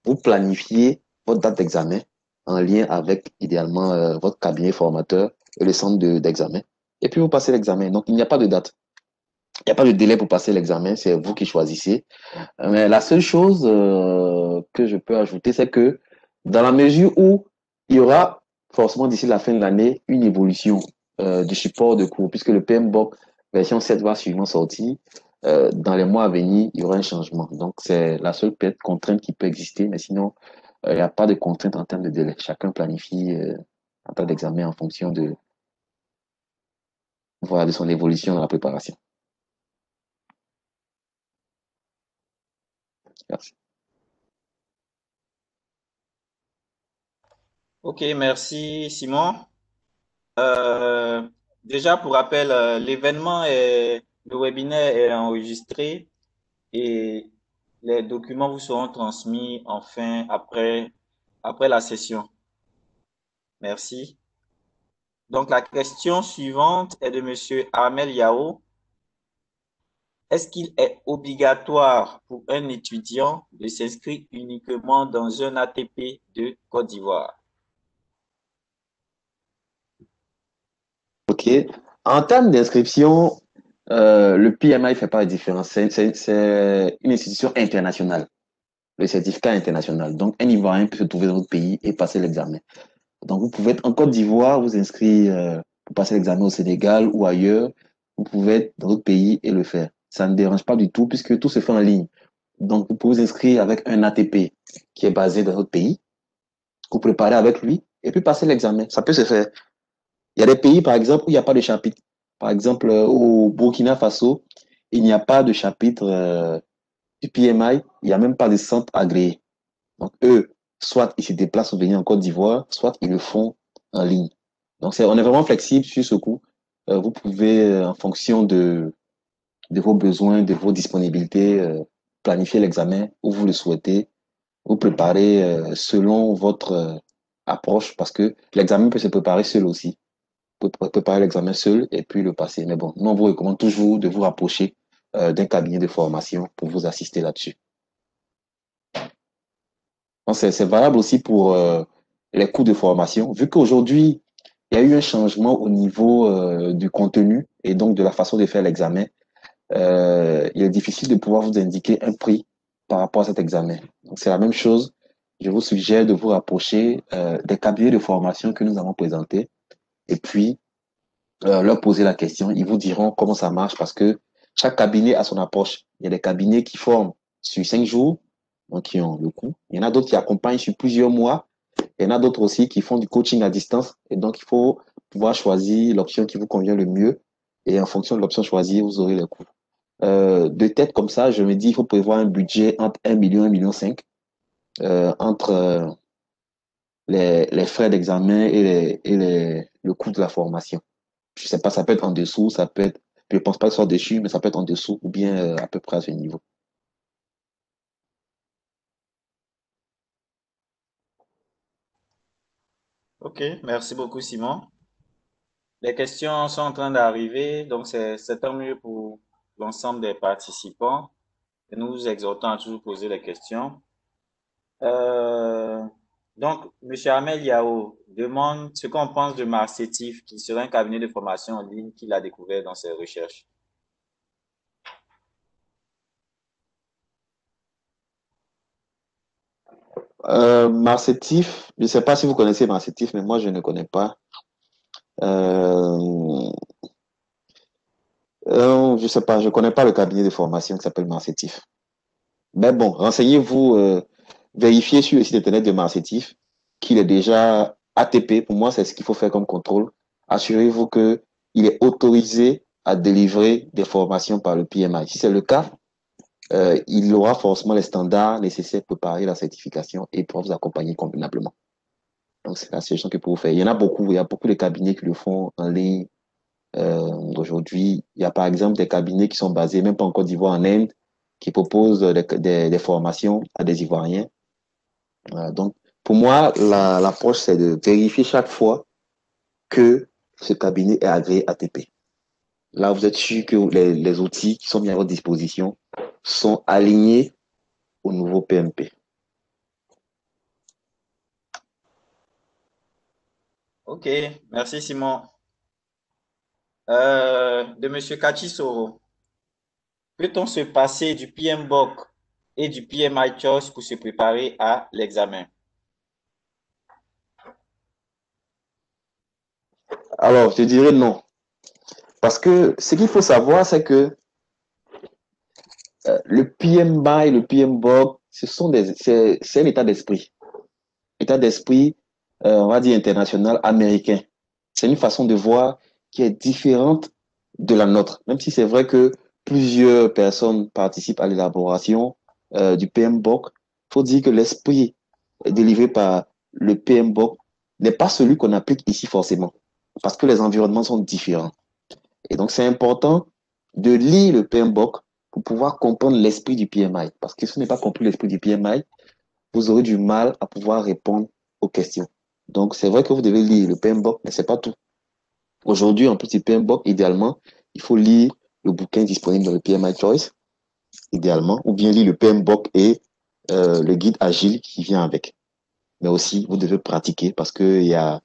vous planifiez votre date d'examen en lien avec idéalement votre cabinet formateur et le centre d'examen. Et puis vous passez l'examen. Donc il n'y a pas de date. Il n'y a pas de délai pour passer l'examen, c'est vous qui choisissez. Mais la seule chose que je peux ajouter, c'est que dans la mesure où il y aura forcément d'ici la fin de l'année une évolution du support de cours, puisque le PMBOK version 7 va sûrement sortir, dans les mois à venir, il y aura un changement. Donc, c'est la seule peut-être contrainte qui peut exister, mais sinon, il n'y a pas de contrainte en termes de délai. Chacun planifie en temps d'examen en fonction de, voilà, de son évolution dans la préparation. Merci. Ok, merci Simon. Euh, Déjà, pour rappel, le webinaire est enregistré et les documents vous seront transmis enfin après la session. Merci. Donc, la question suivante est de Monsieur Armel Yao. Est-ce qu'il est obligatoire pour un étudiant de s'inscrire uniquement dans un ATP de Côte d'Ivoire? OK. En termes d'inscription, le PMI ne fait pas la différence. C'est une institution internationale, le certificat international. Donc, un Ivoirien peut se trouver dans notre pays et passer l'examen. Donc, vous pouvez être en Côte d'Ivoire, vous inscrire pour passer l'examen au Sénégal ou ailleurs. Vous pouvez être dans notre pays et le faire. Ça ne dérange pas du tout puisque tout se fait en ligne. Donc, vous pouvez vous inscrire avec un ATP qui est basé dans notre pays, vous préparez avec lui et puis passer l'examen. Ça peut se faire. Il y a des pays, par exemple, où il n'y a pas de chapitre. Par exemple, au Burkina Faso, il n'y a pas de chapitre du PMI, il n'y a même pas de centre agréé. Donc, eux, soit ils se déplacent pour venir en Côte d'Ivoire, soit ils le font en ligne. Donc, on est vraiment flexible sur ce coup. Vous pouvez, en fonction de vos besoins, de vos disponibilités, planifier l'examen où vous le souhaitez, vous préparer selon votre approche, parce que l'examen peut se préparer seul aussi. Vous pouvez préparer l'examen seul et puis le passer. Mais bon, nous, on vous recommande toujours de vous rapprocher d'un cabinet de formation pour vous assister là-dessus. C'est valable aussi pour les cours de formation, vu qu'aujourd'hui, il y a eu un changement au niveau du contenu et donc de la façon de faire l'examen. Il est difficile de pouvoir vous indiquer un prix par rapport à cet examen. Donc, c'est la même chose. Je vous suggère de vous rapprocher des cabinets de formation que nous avons présentés et puis leur poser la question. Ils vous diront comment ça marche parce que chaque cabinet a son approche. Il y a des cabinets qui forment sur 5 jours, donc qui ont le coût. Il y en a d'autres qui accompagnent sur plusieurs mois. Il y en a d'autres aussi qui font du coaching à distance. Et donc, il faut pouvoir choisir l'option qui vous convient le mieux. Et en fonction de l'option choisie, vous aurez le coût. De tête comme ça, je me dis, il faut prévoir un budget entre 1 million et 1,5 million entre les frais d'examen et le coût de la formation. Je sais pas, ça peut être en dessous, ça peut être, je pense pas que ce soit dessus, mais ça peut être en dessous ou bien à peu près à ce niveau. Ok, merci beaucoup Simon. Les questions sont en train d'arriver, donc c'est tant mieux pour l'ensemble des participants. Et nous vous exhortons à toujours poser les questions. Euh, donc, Monsieur Ahmed Yao demande ce qu'on pense de Marcetif, qui serait un cabinet de formation en ligne qu'il a découvert dans ses recherches. Marcetif, je ne sais pas si vous connaissez Marcetif, mais moi je ne connais pas. Euh, je sais pas, je connais pas le cabinet de formation qui s'appelle Marcetif. Mais bon, renseignez-vous, vérifiez sur le site internet de Marcetif qu'il est déjà ATP. Pour moi, c'est ce qu'il faut faire comme contrôle. Assurez-vous que il est autorisé à délivrer des formations par le PMI. Si c'est le cas, il aura forcément les standards nécessaires pour préparer la certification et pour vous accompagner convenablement. Donc, c'est la solution que pour vous faire. Il y en a beaucoup, il y a beaucoup de cabinets qui le font en ligne. Aujourd'hui, il y a par exemple des cabinets qui sont basés, même pas en Côte d'Ivoire, en Inde, qui propose des formations à des Ivoiriens. Donc, pour moi, l'approche, c'est de vérifier chaque fois que ce cabinet est agréé ATP. Là, vous êtes sûr que les outils qui sont mis à votre disposition sont alignés au nouveau PMP. Ok, merci Simon. De Monsieur Kachisoro, peut-on se passer du PMBOK et du PMI Choice pour se préparer à l'examen? Alors, je dirais non. Parce que ce qu'il faut savoir, c'est que le PMI et le PMBOK, c'est un état d'esprit. État d'esprit, on va dire international, américain. C'est une façon de voir qui est différente de la nôtre. Même si c'est vrai que plusieurs personnes participent à l'élaboration du PMBOK, il faut dire que l'esprit délivré par le PMBOK n'est pas celui qu'on applique ici forcément, parce que les environnements sont différents. Et donc, c'est important de lire le PMBOK pour pouvoir comprendre l'esprit du PMI. Parce que si vous n'avez pas compris l'esprit du PMI, vous aurez du mal à pouvoir répondre aux questions. Donc, c'est vrai que vous devez lire le PMBOK, mais c'est pas tout. Aujourd'hui, en petit PMBOK, idéalement, il faut lire le bouquin disponible dans le PMI Choice, idéalement, ou bien lire le PMBOK et le guide agile qui vient avec. Mais aussi, vous devez pratiquer parce qu'il y a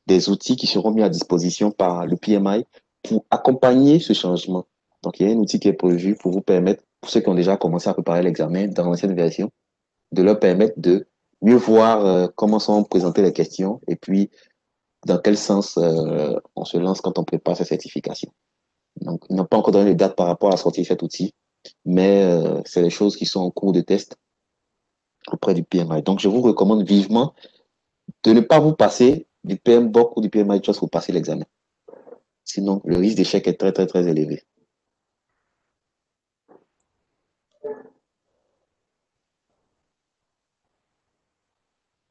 des outils qui seront mis à disposition par le PMI pour accompagner ce changement. Donc, il y a un outil qui est prévu pour vous permettre, pour ceux qui ont déjà commencé à préparer l'examen dans l'ancienne version, de leur permettre de mieux voir comment sont présentées les questions et puis dans quel sens on se lance quand on prépare ces certifications. Donc, ils n'ont pas encore donné les dates par rapport à la sortie de cet outil, mais c'est les choses qui sont en cours de test auprès du PMI. Donc, je vous recommande vivement de ne pas vous passer du PMBOK ou du PMI Just pour passer l'examen. Sinon, le risque d'échec est très, très, très élevé.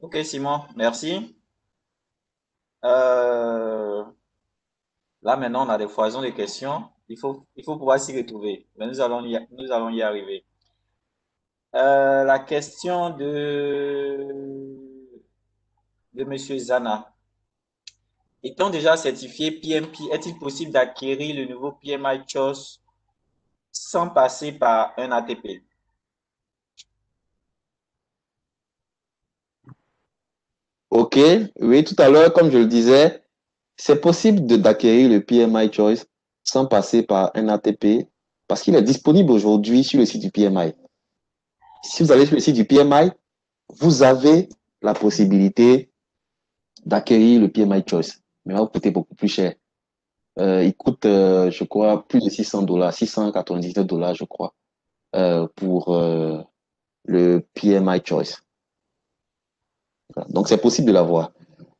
Ok Simon, merci. Euh, Là maintenant, on a des foisons de questions. Il faut pouvoir s'y retrouver. Mais nous allons y arriver. La question de Monsieur Zana. Étant déjà certifié PMP, est-il possible d'acquérir le nouveau PMI Choice sans passer par un ATP? OK, oui, tout à l'heure, comme je le disais, c'est possible d'acquérir le PMI Choice sans passer par un ATP parce qu'il est disponible aujourd'hui sur le site du PMI. Si vous allez sur le site du PMI, vous avez la possibilité d'acquérir le PMI Choice, mais il va vous coûter beaucoup plus cher. Il coûte, je crois, plus de $600, $699, je crois, pour le PMI Choice. Donc, c'est possible de l'avoir.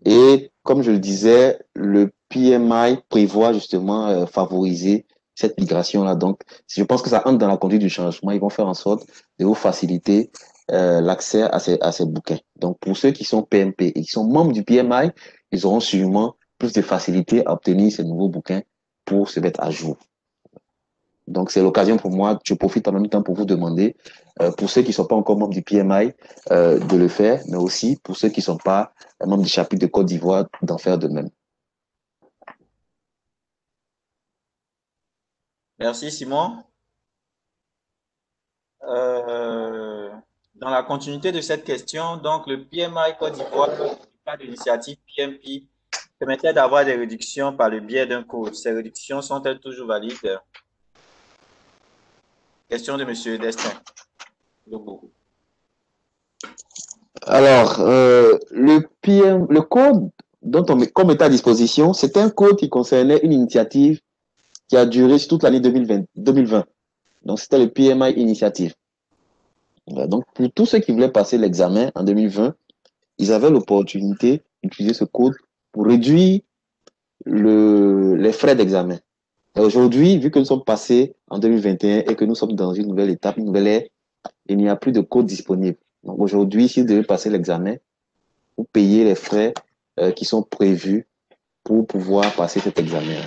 Et comme je le disais, le PMI prévoit justement favoriser cette migration-là. Donc, je pense que ça entre dans la conduite du changement. Ils vont faire en sorte de vous faciliter l'accès à ces bouquins. Donc, pour ceux qui sont PMP et qui sont membres du PMI, ils auront sûrement plus de facilité à obtenir ces nouveaux bouquins pour se mettre à jour. Donc, c'est l'occasion pour moi, je profite en même temps pour vous demander, pour ceux qui ne sont pas encore membres du PMI, de le faire, mais aussi pour ceux qui ne sont pas membres du chapitre de Côte d'Ivoire, d'en faire de même. Merci Simon. Euh, Dans la continuité de cette question, donc le PMI Côte d'Ivoire, pas d'initiative PMP, permettait d'avoir des réductions par le biais d'un code. Ces réductions sont-elles toujours valides? Question de Monsieur Destin. Alors, le code dont comme est à disposition, c'est un code qui concernait une initiative qui a duré sur toute l'année 2020. Donc, c'était le PMI Initiative. Donc, pour tous ceux qui voulaient passer l'examen en 2020, ils avaient l'opportunité d'utiliser ce code pour réduire les frais d'examen. Et aujourd'hui, vu que nous sommes passés en 2021 et que nous sommes dans une nouvelle étape, une nouvelle ère, il n'y a plus de code disponible. Donc aujourd'hui, si vous devez passer l'examen, vous payez les frais qui sont prévus pour pouvoir passer cet examen.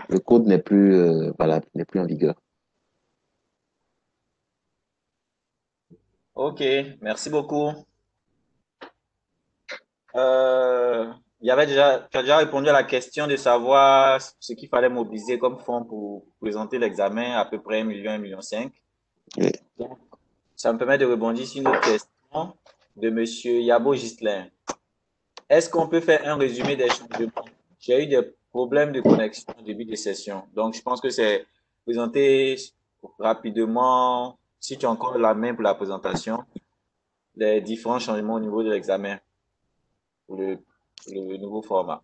Le code n'est plus valable, n'est plus en vigueur. Ok, merci beaucoup. Euh, tu as déjà répondu à la question de savoir ce qu'il fallait mobiliser comme fonds pour présenter l'examen, à peu près 1 million, 1,5 million. Oui. Donc, ça me permet de rebondir sur une autre question de Monsieur Yabo Gislain. Est-ce qu'on peut faire un résumé des changements? J'ai eu des problèmes de connexion au début de session. Donc, je pense que c'est présenter rapidement, si tu as encore la main pour la présentation, les différents changements au niveau de l'examen pour le nouveau format.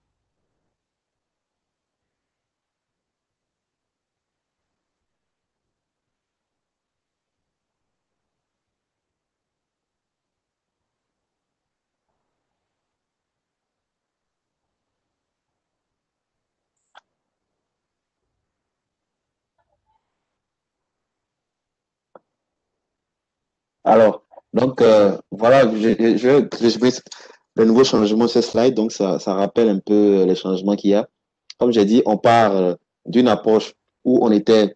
Alors, donc, voilà, je vais résumer le nouveau changement sur ce slide. Donc, ça rappelle un peu les changements qu'il y a. Comme j'ai dit, on part d'une approche où on était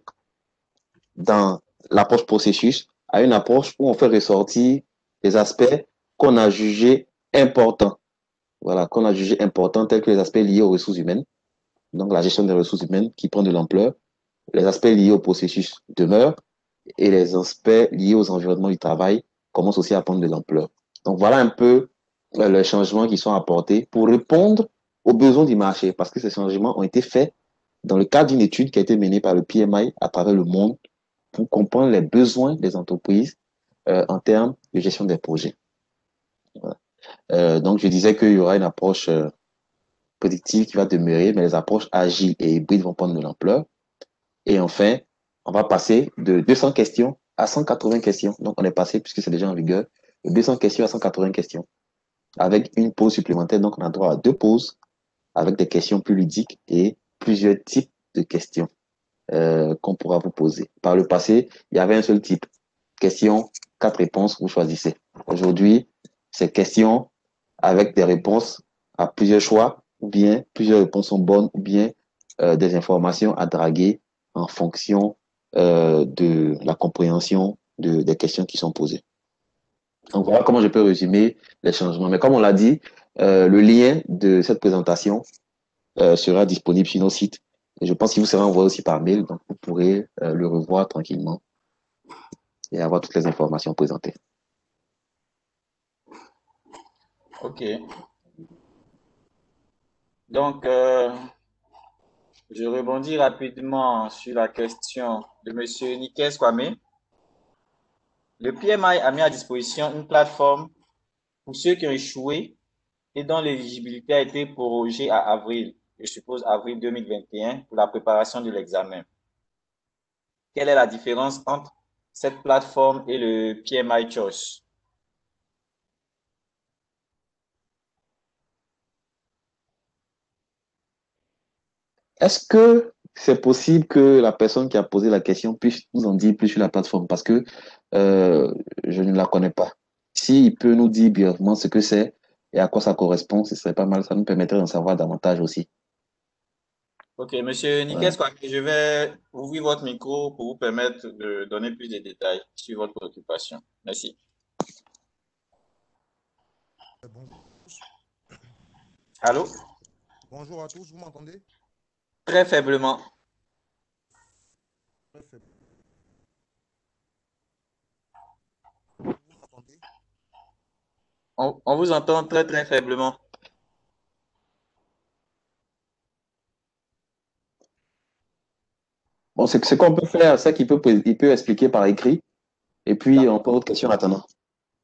dans l'approche processus à une approche où on fait ressortir les aspects qu'on a jugés importants. Voilà, qu'on a jugés importants, tels que les aspects liés aux ressources humaines, donc la gestion des ressources humaines qui prend de l'ampleur, les aspects liés au processus demeurent et les aspects liés aux environnements du travail commencent aussi à prendre de l'ampleur. Donc voilà un peu les changements qui sont apportés pour répondre aux besoins du marché, parce que ces changements ont été faits dans le cadre d'une étude qui a été menée par le PMI à travers le monde pour comprendre les besoins des entreprises en termes de gestion des projets. Voilà. Donc je disais qu'il y aura une approche prédictive qui va demeurer, mais les approches agiles et hybrides vont prendre de l'ampleur. Et enfin, on va passer de 200 questions à 180 questions. Donc, on est passé, puisque c'est déjà en vigueur, de 200 questions à 180 questions, avec une pause supplémentaire. Donc, on a droit à 2 pauses, avec des questions plus ludiques et plusieurs types de questions qu'on pourra vous poser. Par le passé, il y avait un seul type. Question, 4 réponses, vous choisissez. Aujourd'hui, c'est questions avec des réponses à plusieurs choix, ou bien plusieurs réponses sont bonnes, ou bien des informations à draguer en fonction de la compréhension des questions qui sont posées. Donc voilà comment je peux résumer les changements. Mais comme on l'a dit, le lien de cette présentation sera disponible sur nos sites. Et je pense qu'il vous sera envoyé aussi par mail, donc vous pourrez le revoir tranquillement et avoir toutes les informations présentées. Ok. Donc, je rebondis rapidement sur la question de Monsieur Nikes Kwame. Le PMI a mis à disposition une plateforme pour ceux qui ont échoué et dont l'éligibilité a été prorogée à avril, je suppose avril 2021, pour la préparation de l'examen. Quelle est la différence entre cette plateforme et le PMI Choice? Est-ce que c'est possible que la personne qui a posé la question puisse nous en dire plus sur la plateforme? Parce que je ne la connais pas. S'il peut nous dire brièvement ce que c'est et à quoi ça correspond, ce serait pas mal. Ça nous permettrait d'en savoir davantage aussi. Ok, Monsieur Voilà. Nikes Kwame, je vais ouvrir votre micro pour vous permettre de donner plus de détails sur votre préoccupation. Merci. Bonjour à tous. Allô? Bonjour à tous, vous m'entendez? Très faiblement. Très faible. Vous m'entendez? On vous entend très très faiblement. Bon, ce qu'on peut faire, c'est il peut expliquer par écrit et puis on D'accord. pose autre question en attendant.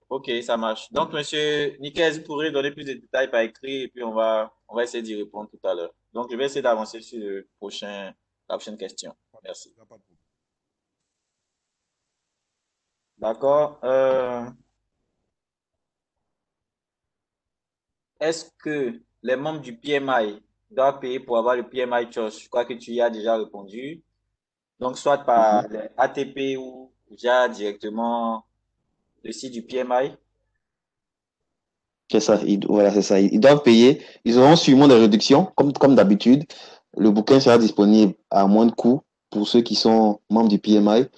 Ok, ça marche. Donc, Monsieur Nikes, vous pourrez donner plus de détails par écrit et puis on va essayer d'y répondre tout à l'heure. Donc, je vais essayer d'avancer sur la prochaine question. Merci. Il n'y a pas de problème. D'accord. Est-ce que les membres du PMI doivent payer pour avoir le PMI Choice? Je crois que tu y as déjà répondu. Donc, soit par Mhm. les ATP ou via directement le site du PMI. C'est ça, voilà, c'est ça. Ils doivent payer. Ils auront sûrement des réductions, comme d'habitude. Le bouquin sera disponible à moins de coût pour ceux qui sont membres du PMI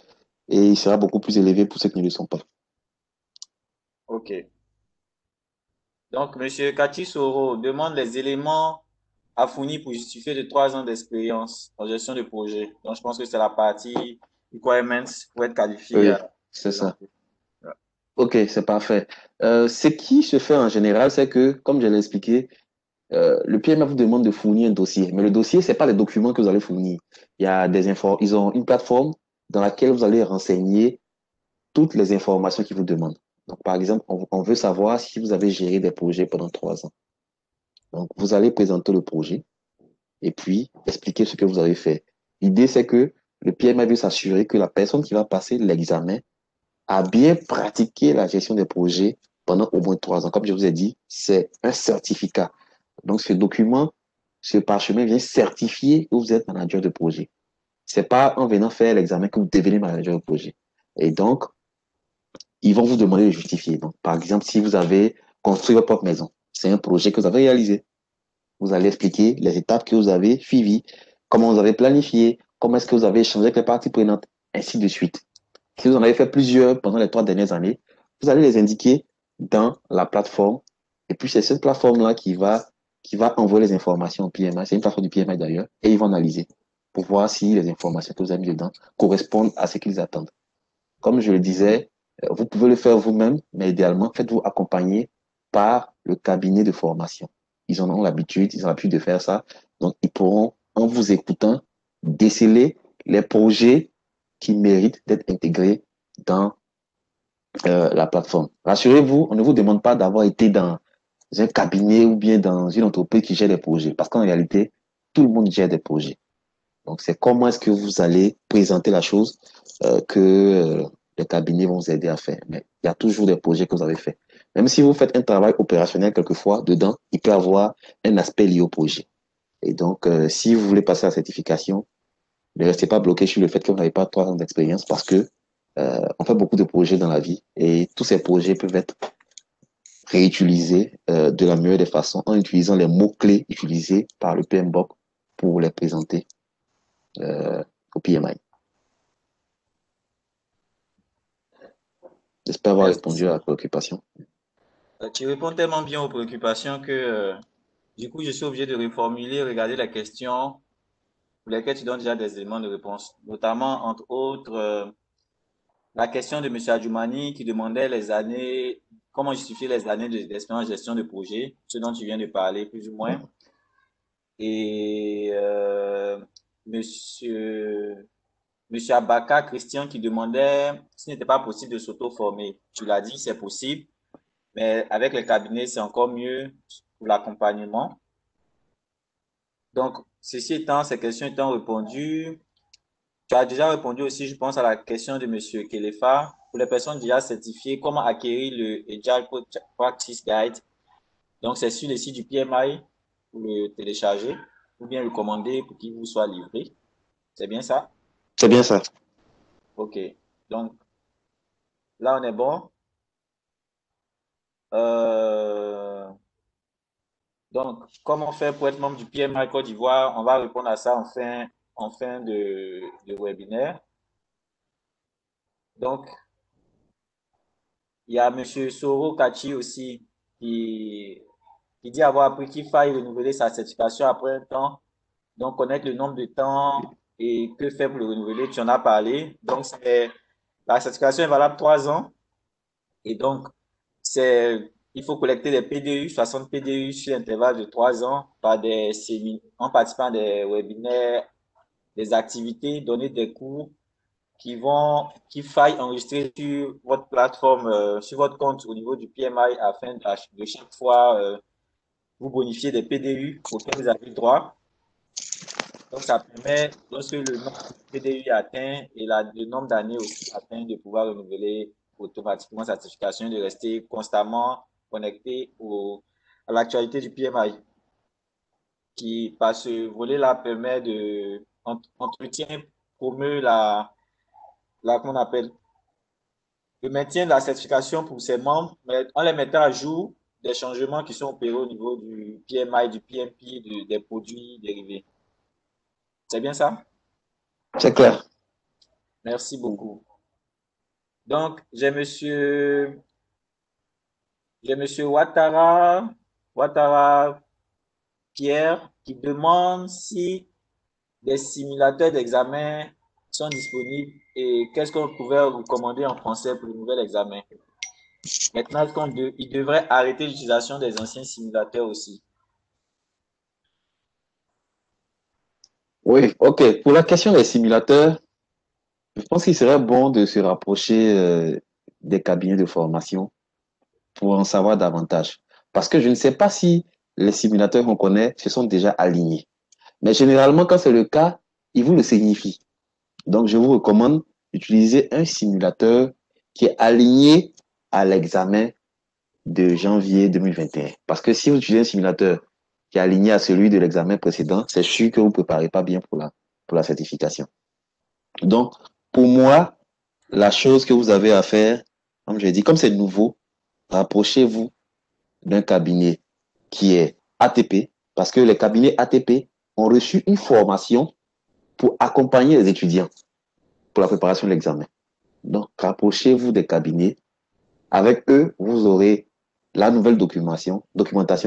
et il sera beaucoup plus élevé pour ceux qui ne le sont pas. OK. Donc, Monsieur Kachi Soro demande les éléments à fournir pour justifier de 3 ans d'expérience en gestion de projet. Donc, je pense que c'est la partie requirements pour être qualifié Oui, à c'est ça. présenter. Ouais. Ok, c'est parfait. Ce qui se fait en général, c'est que, comme je l'ai expliqué, le PMA vous demande de fournir un dossier. Mais le dossier, c'est pas les documents que vous allez fournir. Il y a des infos, ils ont une plateforme dans laquelle vous allez renseigner toutes les informations qu'ils vous demandent. Donc, par exemple, on veut savoir si vous avez géré des projets pendant 3 ans. Donc, vous allez présenter le projet et puis expliquer ce que vous avez fait. L'idée, c'est que le PMA veut s'assurer que la personne qui va passer l'examen a bien pratiqué la gestion des projets pendant au moins 3 ans. Comme je vous ai dit, c'est un certificat. Donc, ce document, ce parchemin vient certifier que vous êtes manager de projet. C'est pas en venant faire l'examen que vous devenez manager de projet. Et donc, ils vont vous demander de justifier. Donc, par exemple, si vous avez construit votre propre maison, c'est un projet que vous avez réalisé. Vous allez expliquer les étapes que vous avez suivies, comment vous avez planifié, comment est-ce que vous avez échangé avec les parties prenantes, ainsi de suite. Si vous en avez fait plusieurs pendant les 3 dernières années, vous allez les indiquer dans la plateforme. Et puis, c'est cette plateforme-là qui va envoyer les informations au PMI. C'est une plateforme du PMI d'ailleurs. Et ils vont analyser pour voir si les informations que vous avez mises dedans correspondent à ce qu'ils attendent. Comme je le disais, vous pouvez le faire vous-même, mais idéalement, faites-vous accompagner par le cabinet de formation. Ils en ont l'habitude, ils ont l'habitude de faire ça. Donc, ils pourront, en vous écoutant, déceler les projets qui méritent d'être intégrés dans la plateforme. Rassurez-vous, on ne vous demande pas d'avoir été dans un cabinet ou bien dans une entreprise qui gère des projets, parce qu'en réalité, tout le monde gère des projets. Donc, c'est comment est-ce que vous allez présenter la chose que les cabinets vont vous aider à faire. Mais il y a toujours des projets que vous avez faits. Même si vous faites un travail opérationnel quelquefois, dedans, il peut y avoir un aspect lié au projet. Et donc, si vous voulez passer la certification, ne restez pas bloqué sur le fait que vous n'avez pas 3 ans d'expérience parce que on fait beaucoup de projets dans la vie et tous ces projets peuvent être réutilisés de la meilleure des façons en utilisant les mots-clés utilisés par le PMBOK pour les présenter au PMI. J'espère avoir répondu à Merci. la préoccupation. Tu réponds tellement bien aux préoccupations que du coup, je suis obligé de reformuler, regarder la question pour lesquelles tu donnes déjà des éléments de réponse, notamment, entre autres, la question de M. Adjoumani qui demandait les années, comment justifier les années d'expérience en gestion de projet, ce dont tu viens de parler plus ou moins. Et monsieur, monsieur Abaka Christian qui demandait s'il n'était pas possible de s'auto-former. Tu l'as dit, c'est possible, mais avec les cabinets, c'est encore mieux pour l'accompagnement. Donc, ceci étant, ces questions étant répondues, tu as déjà répondu aussi, je pense, à la question de monsieur Kelefa. Pour les personnes déjà certifiées, comment acquérir le Agile Practice Guide? Donc, c'est sur le site du PMI pour le télécharger ou bien le commander pour qu'il vous soit livré. C'est bien ça? C'est bien ça. OK. Donc, là, on est bon. Euh, donc, comment faire pour être membre du PMI Côte d'Ivoire? On va répondre à ça en fin de webinaire. Donc, il y a monsieur Soro Kachi aussi qui, qui dit avoir appris qu'il faille renouveler sa certification après un temps. Donc, connaître le nombre de temps et que faire pour le renouveler, tu en as parlé. Donc, la certification est valable 3 ans. Et donc, il faut collecter des PDU, 60 PDU sur l'intervalle de 3 ans par en participant à des webinaires, des activités, donner des cours qu'il faille enregistrer sur votre plateforme, sur votre compte au niveau du PMI afin de chaque fois vous bonifier des PDU auxquels vous avez droit. Donc, ça permet, lorsque le nombre de PDU est atteint et le nombre d'années aussi atteint, de pouvoir renouveler automatiquement sa certification, de rester constamment connecté à l'actualité du PMI, qui, par ce volet-là, permet entretien, promeut comment on appelle, le maintien de la certification pour ses membres, mais en les mettant à jour des changements qui sont opérés au niveau du PMI, du PMP, des produits dérivés. C'est bien ça? C'est clair. Merci beaucoup. Donc, j'ai monsieur J'ai Monsieur Ouattara Pierre, qui demande si des simulateurs d'examen sont disponibles et qu'est-ce qu'on pouvait recommander en français pour le nouvel examen. Maintenant, il devrait arrêter l'utilisation des anciens simulateurs aussi. Oui, ok. Pour la question des simulateurs, je pense qu'il serait bon de se rapprocher des cabinets de formation pour en savoir davantage. Parce que je ne sais pas si les simulateurs qu'on connaît se sont déjà alignés. Mais généralement, quand c'est le cas, ils vous le signifient. Donc, je vous recommande d'utiliser un simulateur qui est aligné à l'examen de janvier 2021. Parce que si vous utilisez un simulateur qui est aligné à celui de l'examen précédent, c'est sûr que vous ne préparez pas bien pour la certification. Donc, pour moi, la chose que vous avez à faire, comme j'ai dit, comme c'est nouveau, rapprochez-vous d'un cabinet qui est ATP, parce que les cabinets ATP ont reçu une formation pour accompagner les étudiants pour la préparation de l'examen. Donc, rapprochez-vous des cabinets. Avec eux, vous aurez la nouvelle documentation,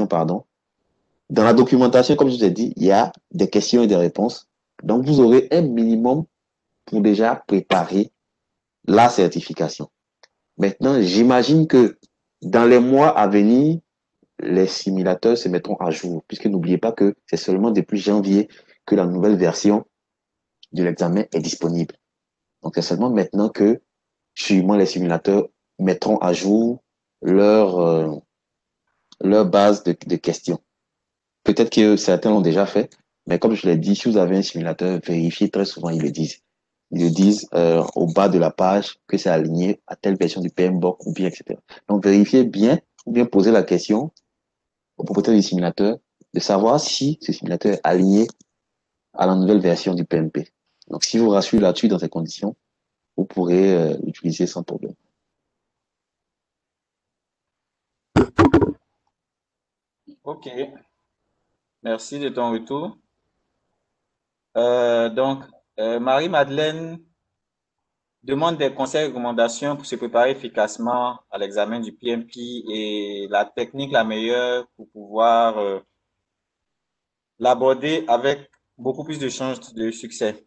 pardon. Dans la documentation, comme je vous ai dit, il y a des questions et des réponses. Donc, vous aurez un minimum pour déjà préparer la certification. Maintenant, j'imagine que dans les mois à venir, les simulateurs se mettront à jour, puisque n'oubliez pas que c'est seulement depuis janvier que la nouvelle version de l'examen est disponible. Donc, c'est seulement maintenant que, sûrement, les simulateurs mettront à jour leur, leur base de questions. Peut-être que certains l'ont déjà fait, mais comme je l'ai dit, si vous avez un simulateur, vérifiez très souvent, ils le disent. Ils le disent au bas de la page que c'est aligné à telle version du PMBOK ou bien, etc. Donc, vérifiez bien ou bien posez la question au propriétaire du simulateur de savoir si ce simulateur est aligné à la nouvelle version du PMP. Donc, si vous rassurez là-dessus dans ces conditions, vous pourrez l'utiliser sans problème. Ok, merci de ton retour. Donc, Marie-Madeleine demande des conseils et recommandations pour se préparer efficacement à l'examen du PMP et la technique la meilleure pour pouvoir l'aborder avec beaucoup plus de chances de succès.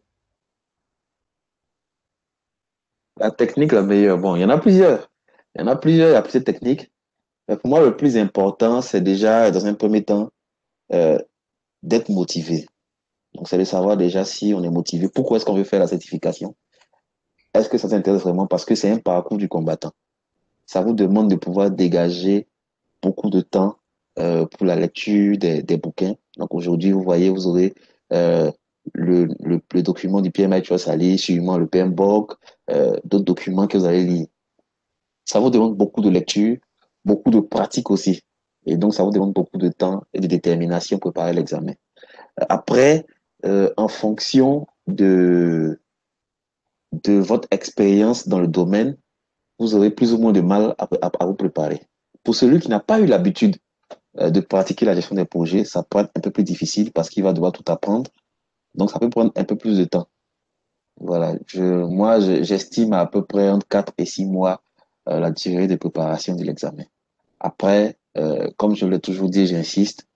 La technique la meilleure, bon, il y en a plusieurs. Il y a plusieurs techniques. Mais pour moi, le plus important, c'est déjà, dans un premier temps, euh, d'être motivé. Donc, c'est de savoir déjà si on est motivé. Pourquoi est-ce qu'on veut faire la certification? Est-ce que ça s'intéresse vraiment? Parce que c'est un parcours du combattant. Ça vous demande de pouvoir dégager beaucoup de temps pour la lecture des bouquins. Donc, aujourd'hui, vous voyez, vous aurez euh, le document du PMI Trust à lire, sûrement le PMBOK, d'autres documents que vous allez lire. Ça vous demande beaucoup de lecture, beaucoup de pratique aussi. Et donc, ça vous demande beaucoup de temps et de détermination pour préparer l'examen. Après, en fonction de votre expérience dans le domaine, vous aurez plus ou moins de mal à vous préparer. Pour celui qui n'a pas eu l'habitude de pratiquer la gestion des projets, ça peut être un peu plus difficile parce qu'il va devoir tout apprendre. Donc, ça peut prendre un peu plus de temps. Voilà. J'estime à peu près entre 4 et 6 mois la durée de préparation de l'examen. Après, comme je l'ai toujours dit, j'insiste,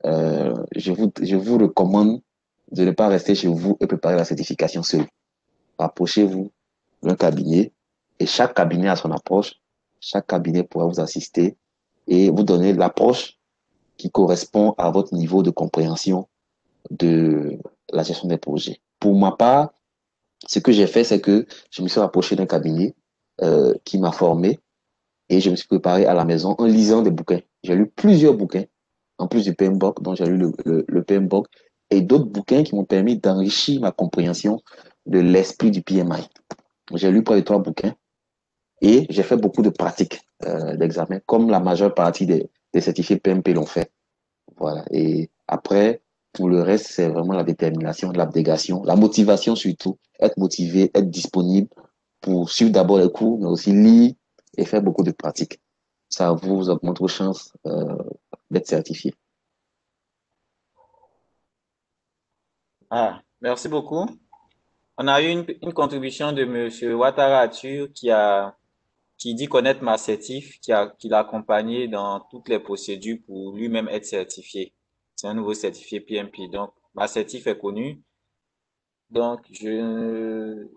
je vous recommande de ne pas rester chez vous et préparer la certification seul. Rapprochez-vous d'un cabinet et chaque cabinet a son approche. Chaque cabinet pourra vous assister et vous donner l'approche qui correspond à votre niveau de compréhension de la gestion des projets. Pour ma part, ce que j'ai fait, c'est que je me suis rapproché d'un cabinet qui m'a formé et je me suis préparé à la maison en lisant des bouquins. J'ai lu plusieurs bouquins, en plus du PMBOK, dont j'ai lu le PMBOK, et d'autres bouquins qui m'ont permis d'enrichir ma compréhension de l'esprit du PMI. J'ai lu près de 3 bouquins et j'ai fait beaucoup de pratiques d'examen, comme la majeure partie des certifiés PMP l'ont fait. Voilà. Et après, pour le reste, c'est vraiment la détermination, l'abnégation, la motivation surtout, être motivé, être disponible pour suivre d'abord les cours, mais aussi lire et faire beaucoup de pratiques. Ça vous augmente vos chances d'être certifié. Ah, merci beaucoup. On a eu une contribution de Monsieur Ouattara Arthur qui a qui dit connaître Macertif, qui l'a accompagné dans toutes les procédures pour lui-même être certifié. C'est un nouveau certifié PMP. Donc, Macertif est connu. Donc, je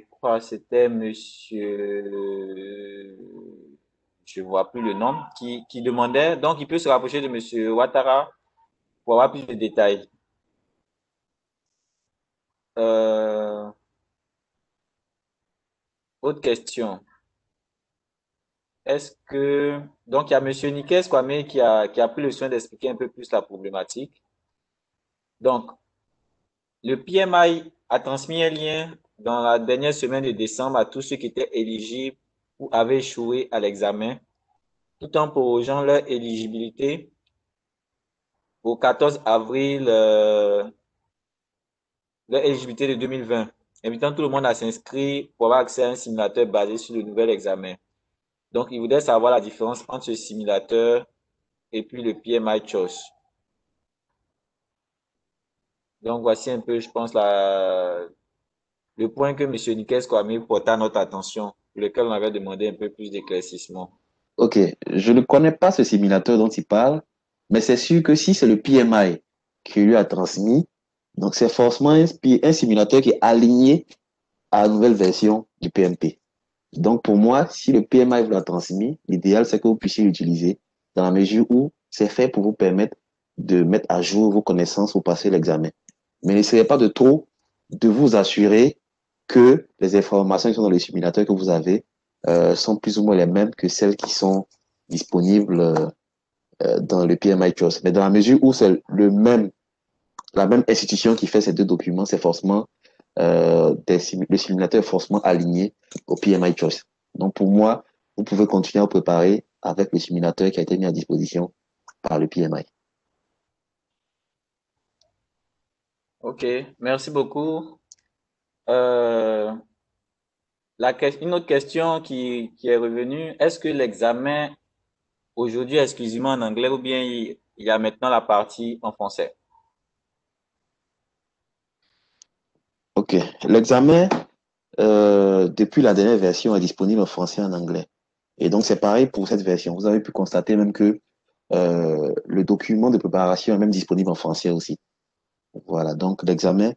crois que c'était monsieur, je vois plus le nom, qui demandait. Donc, il peut se rapprocher de monsieur Ouattara pour avoir plus de détails. Euh, Autre question. Est-ce que, donc, il y a monsieur Nikes Kwame qui a pris le soin d'expliquer un peu plus la problématique. Donc, le PMI a transmis un lien dans la dernière semaine de décembre à tous ceux qui étaient éligibles ou avaient échoué à l'examen, tout en prorogeant leur éligibilité au 14 avril, leur éligibilité de 2020, invitant tout le monde à s'inscrire pour avoir accès à un simulateur basé sur le nouvel examen. Donc, il voudrait savoir la différence entre ce simulateur et puis le PMI Choice. Donc, voici un peu, je pense, le point que M. Nikes Kwame portait à notre attention, pour lequel on avait demandé un peu plus d'éclaircissement. Ok, je ne connais pas ce simulateur dont il parle, mais c'est sûr que si c'est le PMI qui lui a transmis, donc c'est forcément un simulateur qui est aligné à la nouvelle version du PMP. Donc pour moi, si le PMI vous l'a transmis, l'idéal c'est que vous puissiez l'utiliser dans la mesure où c'est fait pour vous permettre de mettre à jour vos connaissances pour passer l'examen. Mais n'essayez pas de trop de vous assurer que les informations qui sont dans le simulateur que vous avez sont plus ou moins les mêmes que celles qui sont disponibles dans le PMI Trust. Mais dans la mesure où c'est la même institution qui fait ces deux documents, c'est forcément le simulateur est forcément aligné au PMI Trust. Donc pour moi, vous pouvez continuer à vous préparer avec le simulateur qui a été mis à disposition par le PMI. OK, merci beaucoup. Euh, une autre question qui est revenue, est-ce que l'examen aujourd'hui est exclusivement en anglais ou bien il y a maintenant la partie en français? Ok, l'examen depuis la dernière version est disponible en français et en anglais. Et donc c'est pareil pour cette version. Vous avez pu constater même que le document de préparation est même disponible en français aussi. Voilà, donc l'examen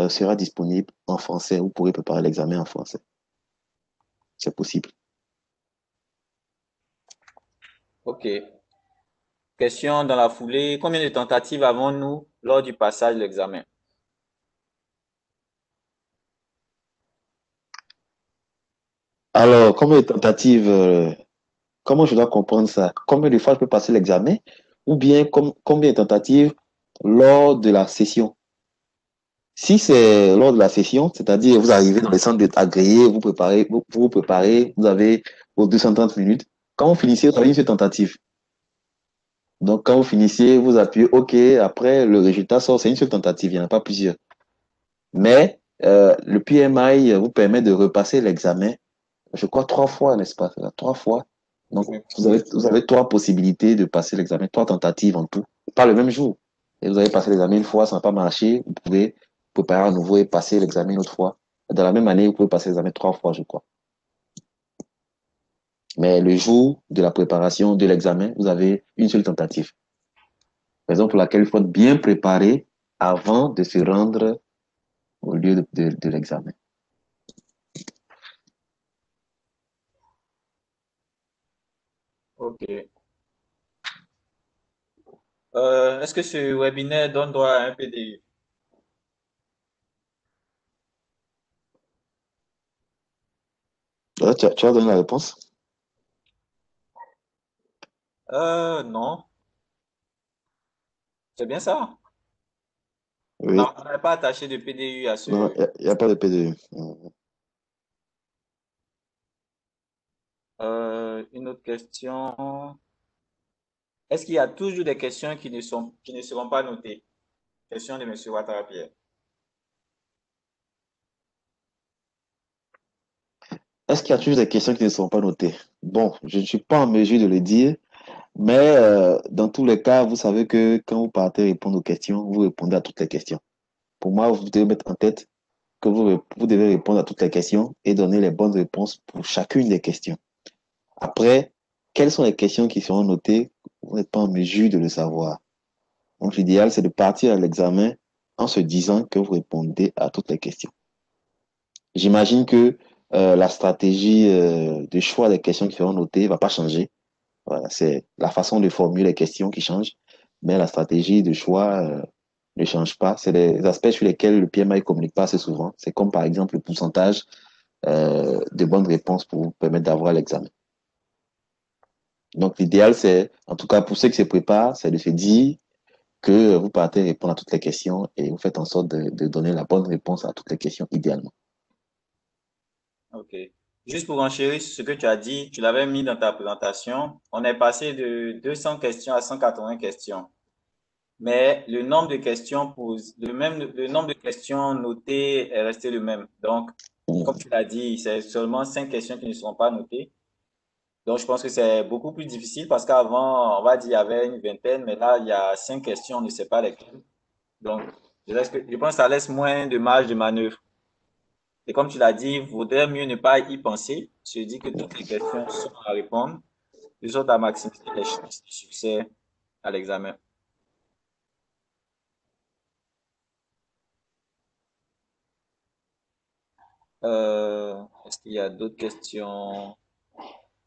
sera disponible en français. Vous pourrez préparer l'examen en français. C'est possible. OK. Question dans la foulée, combien de tentatives avons-nous lors du passage de l'examen? Alors, combien de tentatives, comment je dois comprendre ça? Combien de fois je peux passer l'examen? Ou bien combien de tentatives lors de la session? Si c'est lors de la session, c'est-à-dire vous arrivez dans les centres agréés, vous préparez, vous avez vos 230 minutes. Quand vous finissez, vous avez une seule tentative. Donc, quand vous finissez, vous appuyez OK. Après, le résultat sort, c'est une seule tentative, il n'y en a pas plusieurs. Mais le PMI vous permet de repasser l'examen, je crois, 3 fois, n'est-ce pas? C'est 3 fois. Donc, vous avez 3 possibilités de passer l'examen, 3 tentatives en tout, pas le même jour. Et vous avez passé l'examen une fois, ça n'a pas marché, vous pouvez préparer à nouveau et passer l'examen une autre fois. Dans la même année, vous pouvez passer l'examen 3 fois, je crois. Mais le jour de la préparation de l'examen, vous avez une seule tentative. Raison pour laquelle il faut être bien préparé avant de se rendre au lieu de l'examen. OK. Est-ce que ce webinaire donne droit à un PDU? Tu as donné la réponse? Non. C'est bien ça? Oui. On n'a pas attaché de PDU à Non, ce. il n'y a pas de PDU. Une autre question. Est-ce qu'il y a toujours des questions qui ne seront pas notées? Question de Monsieur Ouattara Pierre. Est-ce qu'il y a toujours des questions qui ne sont pas notées? Bon, je ne suis pas en mesure de le dire, mais dans tous les cas, vous savez que quand vous partez répondre aux questions, vous répondez à toutes les questions. Pour moi, vous devez mettre en tête que vous devez répondre à toutes les questions et donner les bonnes réponses pour chacune des questions. Après, quelles sont les questions qui seront notées? Vous n'êtes pas en mesure de le savoir. Donc, l'idéal, c'est de partir à l'examen en se disant que vous répondez à toutes les questions. J'imagine que la stratégie de choix des questions qui seront notées ne va pas changer. Voilà, c'est la façon de formuler les questions qui change, mais la stratégie de choix ne change pas. C'est des aspects sur lesquels le PMI ne communique pas assez souvent. C'est comme par exemple le pourcentage de bonnes réponses pour vous permettre d'avoir l'examen. Donc l'idéal, c'est, en tout cas pour ceux qui se préparent, c'est de se dire que vous partez répondre à toutes les questions et vous faites en sorte de donner la bonne réponse à toutes les questions idéalement. Ok. Juste pour enchérir sur ce que tu as dit, tu l'avais mis dans ta présentation. On est passé de 200 questions à 180 questions. Mais le nombre de questions le nombre de questions notées est resté le même. Donc, comme tu l'as dit, c'est seulement 5 questions qui ne seront pas notées. Donc, je pense que c'est beaucoup plus difficile parce qu'avant, on va dire, il y avait une vingtaine, mais là, il y a 5 questions, on ne sait pas lesquelles. Donc, je pense que ça laisse moins de marge de manœuvre. Et comme tu l'as dit, il vaudrait mieux ne pas y penser. Se dire que toutes les questions sont à répondre, de sorte à maximiser les chances de succès à l'examen. Est-ce qu'il y a d'autres questions?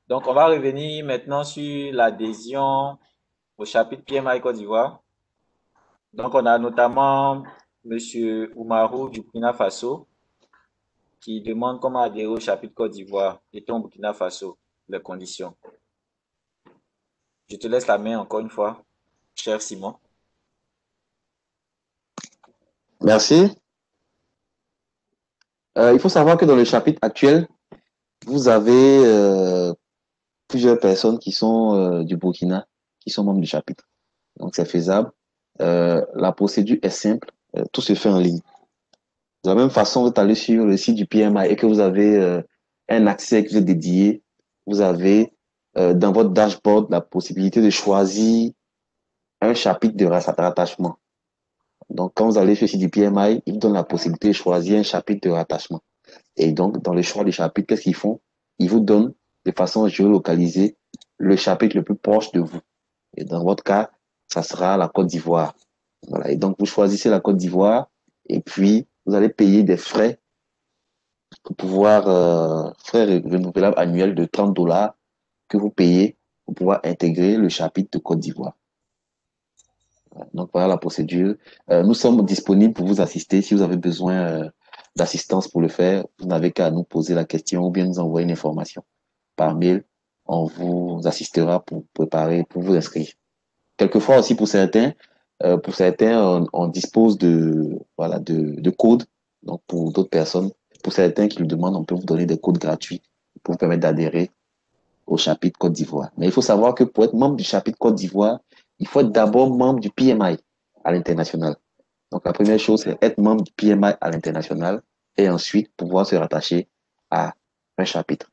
Donc, on va revenir maintenant sur l'adhésion au chapitre PMI Côte d'Ivoire. Donc, on a notamment Monsieur Oumarou du Burkina Faso qui demande comment adhérer au chapitre Côte d'Ivoire et ton Burkina Faso, les conditions. Je te laisse la main encore une fois, cher Simon. Merci. Il faut savoir que dans le chapitre actuel, vous avez plusieurs personnes qui sont du Burkina, qui sont membres du chapitre. Donc, c'est faisable. La procédure est simple. Tout se fait en ligne. De la même façon, vous allez sur le site du PMI et que vous avez un accès qui vous est dédié, vous avez dans votre dashboard la possibilité de choisir un chapitre de rattachement. Donc, quand vous allez sur le site du PMI, il vous donne la possibilité de choisir un chapitre de rattachement. Et donc, dans le choix du chapitre, qu'est-ce qu'ils font? Ils vous donnent de façon géolocalisée le chapitre le plus proche de vous. Et dans votre cas, ça sera la Côte d'Ivoire. Voilà. Et donc, vous choisissez la Côte d'Ivoire et puis vous allez payer des frais pour pouvoir, frais renouvelables annuels de 30 dollars que vous payez pour pouvoir intégrer le chapitre de Côte d'Ivoire. Donc, voilà la procédure. Nous sommes disponibles pour vous assister si vous avez besoin d'assistance pour le faire. Vous n'avez qu'à nous poser la question ou bien nous envoyer une information par mail. On vous assistera pour préparer, pour vous inscrire. Quelquefois aussi pour certains, on dispose de, voilà, de codes. Donc, pour d'autres personnes, pour certains qui le demandent, on peut vous donner des codes gratuits pour vous permettre d'adhérer au chapitre Côte d'Ivoire. Mais il faut savoir que pour être membre du chapitre Côte d'Ivoire, il faut être d'abord membre du PMI à l'international. Donc, la première chose, c'est être membre du PMI à l'international et ensuite pouvoir se rattacher à un chapitre.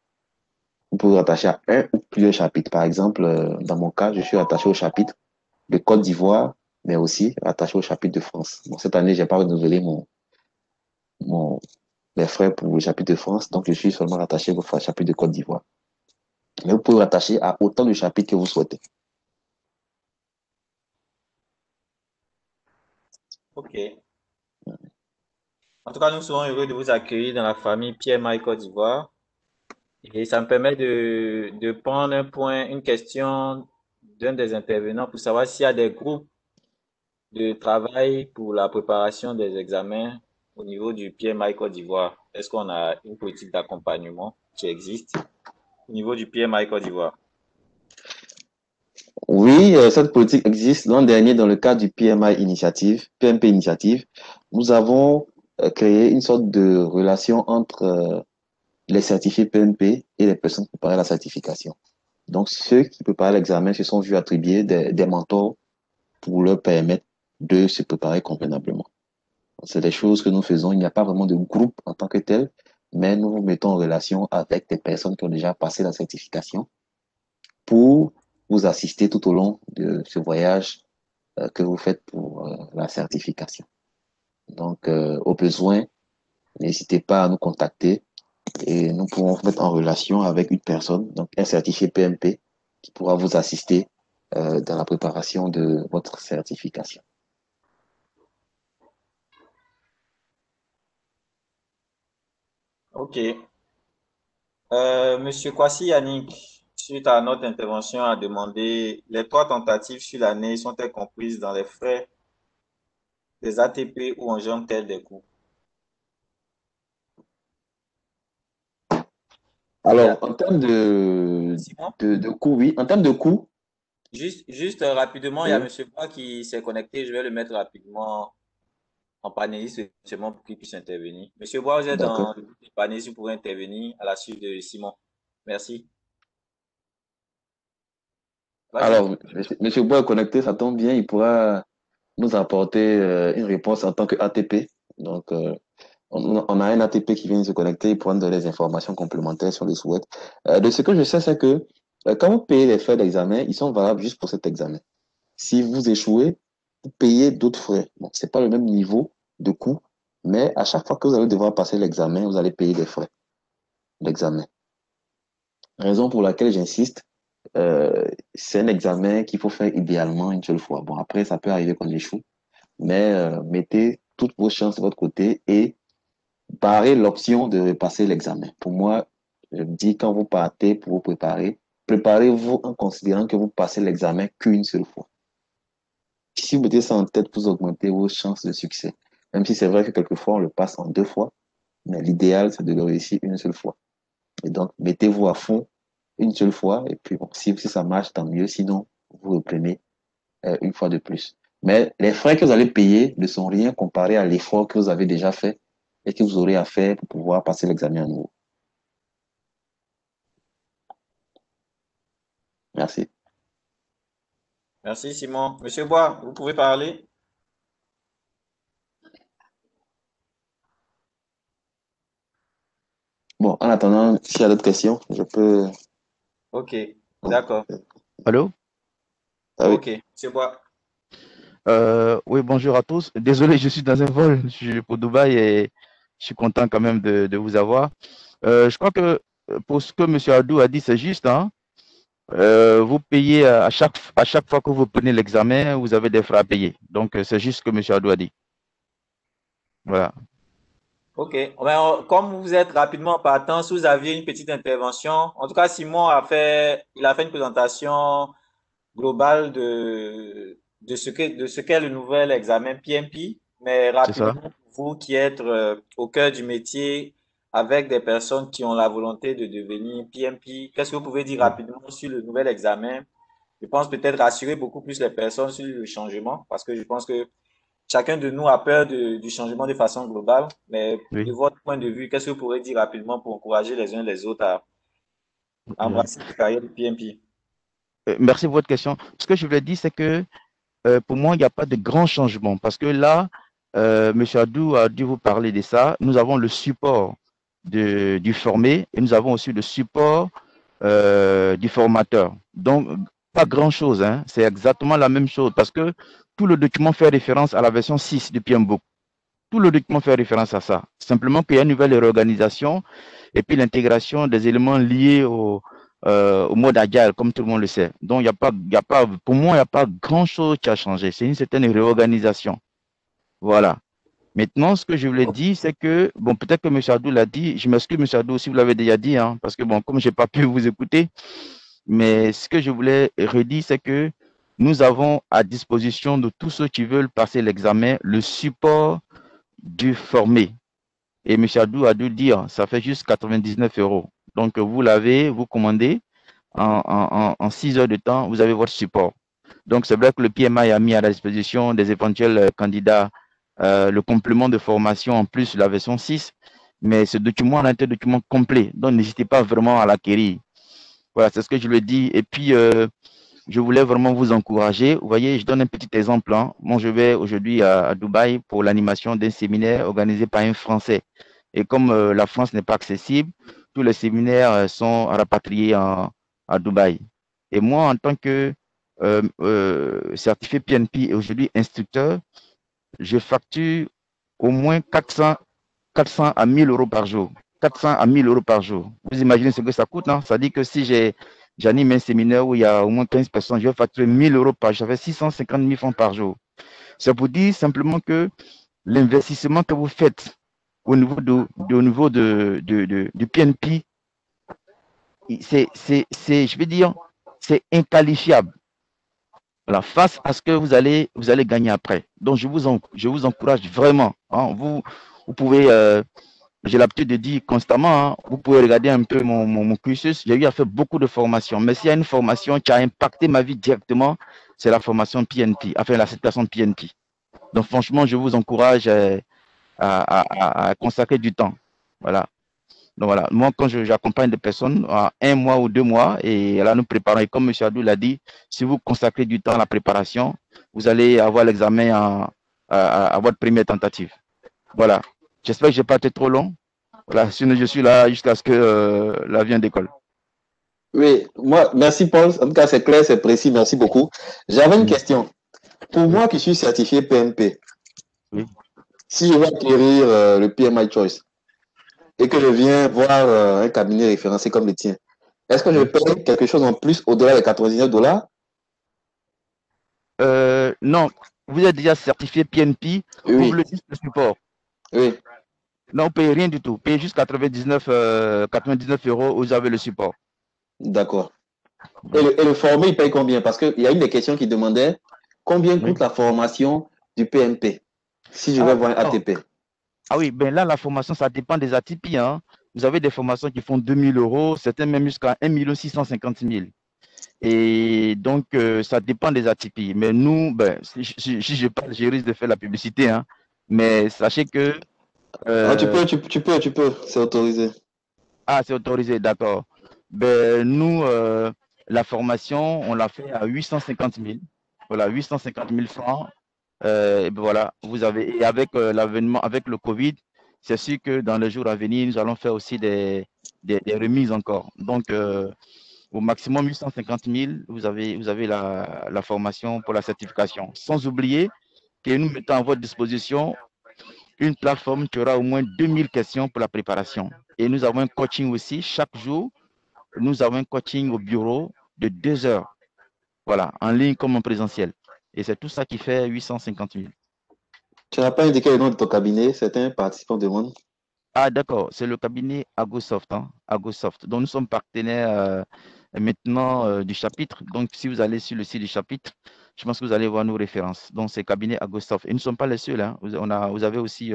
Vous pouvez vous rattacher à un ou plusieurs chapitres. Par exemple, dans mon cas, je suis rattaché au chapitre de Côte d'Ivoire, mais aussi rattaché au chapitre de France. Bon, cette année, j'ai pas renouvelé mon, mes frais pour le chapitre de France, donc je suis seulement rattaché au chapitre de Côte d'Ivoire. Mais vous pouvez vous rattacher à autant de chapitres que vous souhaitez. OK. En tout cas, nous serons heureux de vous accueillir dans la famille PMI Côte d'Ivoire. Et ça me permet de prendre un point, une question d'un des intervenants pour savoir s'il y a des groupes de travail pour la préparation des examens au niveau du PMI Côte d'Ivoire. Est-ce qu'on a une politique d'accompagnement qui existe au niveau du PMI Côte d'Ivoire? Oui, cette politique existe. L'an dernier, dans le cadre du PMP Initiative, nous avons créé une sorte de relation entre les certifiés PMP et les personnes qui préparaient la certification. Donc, ceux qui préparaient l'examen se sont vus attribuer des mentors pour leur permettre de se préparer convenablement. C'est des choses que nous faisons. Il n'y a pas vraiment de groupe en tant que tel, mais nous nous mettons en relation avec des personnes qui ont déjà passé la certification pour vous assister tout au long de ce voyage que vous faites pour la certification. Donc, au besoin, n'hésitez pas à nous contacter et nous pourrons vous mettre en relation avec une personne, donc un certifié PMP, qui pourra vous assister dans la préparation de votre certification. Ok. Monsieur Kwasi Yannick, suite à notre intervention, a demandé les 3 tentatives sur l'année sont-elles comprises dans les frais des ATP ou engendrent-elles des coûts? Alors, Yeah. en termes Simon, de coût, oui. En termes de coût, juste rapidement, il y a oui, Monsieur Bois qui s'est connecté. Je vais le mettre rapidement en panéliste seulement pour qu'il puisse intervenir. Monsieur Bois, vous êtes d'accord. en panéliste, vous pouvez intervenir à la suite de Simon. Merci. Vas-y. Alors, Monsieur Bois est connecté, ça tombe bien, il pourra nous apporter une réponse en tant que ATP. Donc, on a un ATP qui vient de se connecter, il pourra nous donner des informations complémentaires sur le souhait. De ce que je sais, c'est que quand vous payez les frais d'examen, ils sont valables juste pour cet examen. Si vous échouez, vous payez d'autres frais. Bon, c'est pas le même niveau de coût, mais à chaque fois que vous allez devoir passer l'examen, vous allez payer des frais d'examen. Raison pour laquelle j'insiste, c'est un examen qu'il faut faire idéalement une seule fois. Bon, après, ça peut arriver qu'on échoue, mais mettez toutes vos chances de votre côté et barrez l'option de repasser l'examen. Pour moi, je me dis, quand vous partez pour vous préparer, préparez-vous en considérant que vous passez l'examen qu'une seule fois. Si vous mettez ça en tête, vous augmentez vos chances de succès. Même si c'est vrai que quelquefois, on le passe en 2 fois, mais l'idéal, c'est de le réussir une seule fois. Et donc, mettez-vous à fond une seule fois, et puis bon, si ça marche, tant mieux. Sinon, vous reprenez une fois de plus. Mais les frais que vous allez payer ne sont rien comparé à l'effort que vous avez déjà fait et que vous aurez à faire pour pouvoir passer l'examen à nouveau. Merci. Merci, Simon. Monsieur Bois, vous pouvez parler? Bon, en attendant, s'il y a d'autres questions, je peux... Ok, d'accord. Allô? Ah oui. Ok, Monsieur Bois. Oui, bonjour à tous. Désolé, je suis dans un vol, je suis pour Dubaï et je suis content quand même de vous avoir. Je crois que pour ce que M. Adou a dit, c'est juste, hein. Vous payez à chaque fois que vous prenez l'examen, vous avez des frais à payer. Donc, c'est juste ce que M. Adou a dit. Voilà. Ok. Ben, comme vous êtes rapidement partant, si vous aviez une petite intervention, en tout cas, Simon il a fait une présentation globale de ce qu'est le nouvel examen PMP, mais C'est ça. rapidement, vous qui êtes au cœur du métier avec des personnes qui ont la volonté de devenir PMP, qu'est-ce que vous pouvez dire rapidement sur le nouvel examen? Je pense peut-être rassurer beaucoup plus les personnes sur le changement, parce que je pense que chacun de nous a peur du changement de façon globale, mais de Oui. votre point de vue, qu'est-ce que vous pourrez dire rapidement pour encourager les uns les autres à embrasser la carrière du PMP? Merci pour votre question. Ce que je voulais dire, c'est que pour moi, il n'y a pas de grand changement parce que là, M. Adou a dû vous parler de ça. Nous avons le support du formé et nous avons aussi le support du formateur. Donc, pas grand-chose, hein. C'est exactement la même chose parce que tout le document fait référence à la version 6 du PMBOK. Tout le document fait référence à ça. Simplement qu'il y a une nouvelle réorganisation et puis l'intégration des éléments liés au mode agile, comme tout le monde le sait. Donc, pour moi, il n'y a pas grand-chose qui a changé. C'est une certaine réorganisation. Voilà. Maintenant, ce que je voulais dire, c'est que, bon, peut-être que M. Adou l'a dit, je m'excuse, M. Adou, si vous l'avez déjà dit, hein, parce que, bon, comme je n'ai pas pu vous écouter, mais ce que je voulais redire, c'est que nous avons à disposition de tous ceux qui veulent passer l'examen le support du formé. Et M. Adou a dû dire, ça fait juste 99 euros. Donc, vous l'avez, vous commandez, en 6 heures de temps, vous avez votre support. Donc, c'est vrai que le PMI a mis à la disposition des éventuels candidats le complément de formation en plus, la version 6, mais ce document est un document complet, donc n'hésitez pas vraiment à l'acquérir. Voilà, c'est ce que je lui ai dit. Et puis, je voulais vraiment vous encourager. Vous voyez, je donne un petit exemple, hein. Moi, je vais aujourd'hui à Dubaï pour l'animation d'un séminaire organisé par un Français. Et comme la France n'est pas accessible, tous les séminaires sont rapatriés à Dubaï. Et moi, en tant que certifié PNP et aujourd'hui instructeur, je facture au moins 400 à 1000 euros par jour. 400 à 1000 euros par jour. Vous imaginez ce que ça coûte, non? Ça dit que si j'anime un séminaire où il y a au moins 15 personnes, je vais facturer 1000 euros par jour, ça fait 650 000 francs par jour. C'est pour dire simplement que l'investissement que vous faites au niveau du PNP, je veux dire, c'est inqualifiable. Voilà, face à ce que vous allez gagner après. Donc, je vous encourage vraiment. Hein, vous pouvez, j'ai l'habitude de dire constamment, hein, vous pouvez regarder un peu mon cursus. J'ai eu à faire beaucoup de formations. Mais s'il y a une formation qui a impacté ma vie directement, c'est la formation PNP, enfin la certification PNP. Donc, franchement, je vous encourage à consacrer du temps. Voilà. Donc voilà, moi quand j'accompagne des personnes à 1 mois ou 2 mois, et là nous préparons, et comme M. Adou l'a dit, si vous consacrez du temps à la préparation, vous allez avoir l'examen à votre première tentative. Voilà, j'espère que je n'ai pas été trop long. Voilà, sinon je suis là jusqu'à ce que l'avion décolle. Oui, moi, merci Paul. En tout cas, c'est clair, c'est précis. Merci beaucoup. J'avais une question. Pour moi qui suis certifié PMP, oui. Si je veux acquérir le PMI Choice et que je viens voir un cabinet référencé comme le tien, est-ce que je paye quelque chose en plus au-delà des $99? Non, vous êtes déjà certifié PNP, Oui. vous voulez juste le support. Oui. Non, vous ne payez rien du tout. Vous payez juste 99 euros, vous avez le support. D'accord. Et le formé, il paye combien? Parce qu'il y a une des questions qui demandait combien coûte la formation du PMP si je vais voir un ATP. Ah oui, ben là, la formation, ça dépend des ATP. Hein. Vous avez des formations qui font 2000 euros, certaines même jusqu'à 1 650 000. Et donc, ça dépend des ATP. Mais nous, ben, si je parle, je risque de faire la publicité. Hein. Mais sachez que... tu peux, c'est autorisé. Ah, c'est autorisé, d'accord. Ben, nous, la formation, on l'a fait à 850 000. Voilà, 850 000 francs. Ben voilà, vous avez, et avec l'avènement, avec le Covid, c'est sûr que dans les jours à venir, nous allons faire aussi des remises encore. Donc, au maximum 850 000, vous avez la formation pour la certification. Sans oublier que nous mettons à votre disposition une plateforme qui aura au moins 2000 questions pour la préparation. Et nous avons un coaching aussi. Chaque jour, nous avons un coaching au bureau de 2 heures. Voilà, en ligne comme en présentiel. Et c'est tout ça qui fait 850 000. Tu n'as pas indiqué le nom de ton cabinet, certains participants demandent. Ah, d'accord, c'est le cabinet Agosoft. Hein, Agosoft. Donc, nous sommes partenaires maintenant du chapitre. Donc, si vous allez sur le site du chapitre, je pense que vous allez voir nos références. Donc, c'est le cabinet Agosoft. Et nous ne sommes pas les seuls. Hein. Vous avez aussi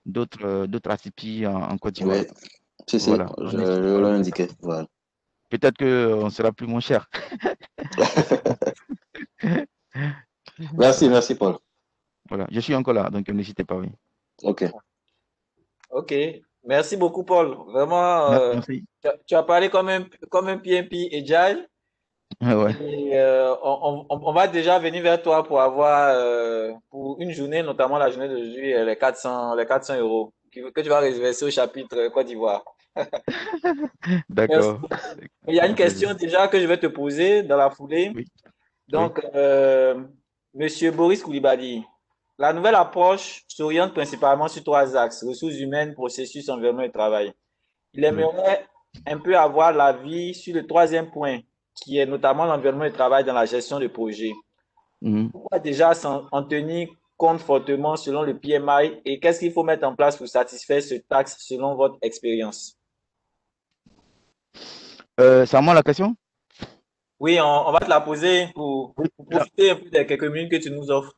d'autres ATP en Côte d'Ivoire. Oui, si, voilà. Je l'ai indiqué. Voilà. Peut-être qu'on sera plus moins cher. Merci Paul. Voilà, je suis encore là, donc n'hésitez pas, oui. Ok. Ok, merci beaucoup Paul. Vraiment, merci. Tu as parlé comme un PMP Agile. Ouais. Et, on va déjà venir vers toi pour avoir, pour une journée, notamment la journée d'aujourd'hui, les 400 euros que tu vas réserver au chapitre Côte d'Ivoire. D'accord. Il y a une question déjà que je vais te poser dans la foulée. Oui. Donc, Monsieur Boris Koulibaly, la nouvelle approche s'oriente principalement sur 3 axes: ressources humaines, processus, environnement et travail. Il aimerait un peu avoir l'avis sur le 3e point, qui est notamment l'environnement et travail dans la gestion de projet. Pourquoi déjà en tenir compte fortement selon le PMI et qu'est-ce qu'il faut mettre en place pour satisfaire ce axe selon votre expérience? C'est à moi la question? Oui, on va te la poser pour profiter un peu des quelques minutes que tu nous offres.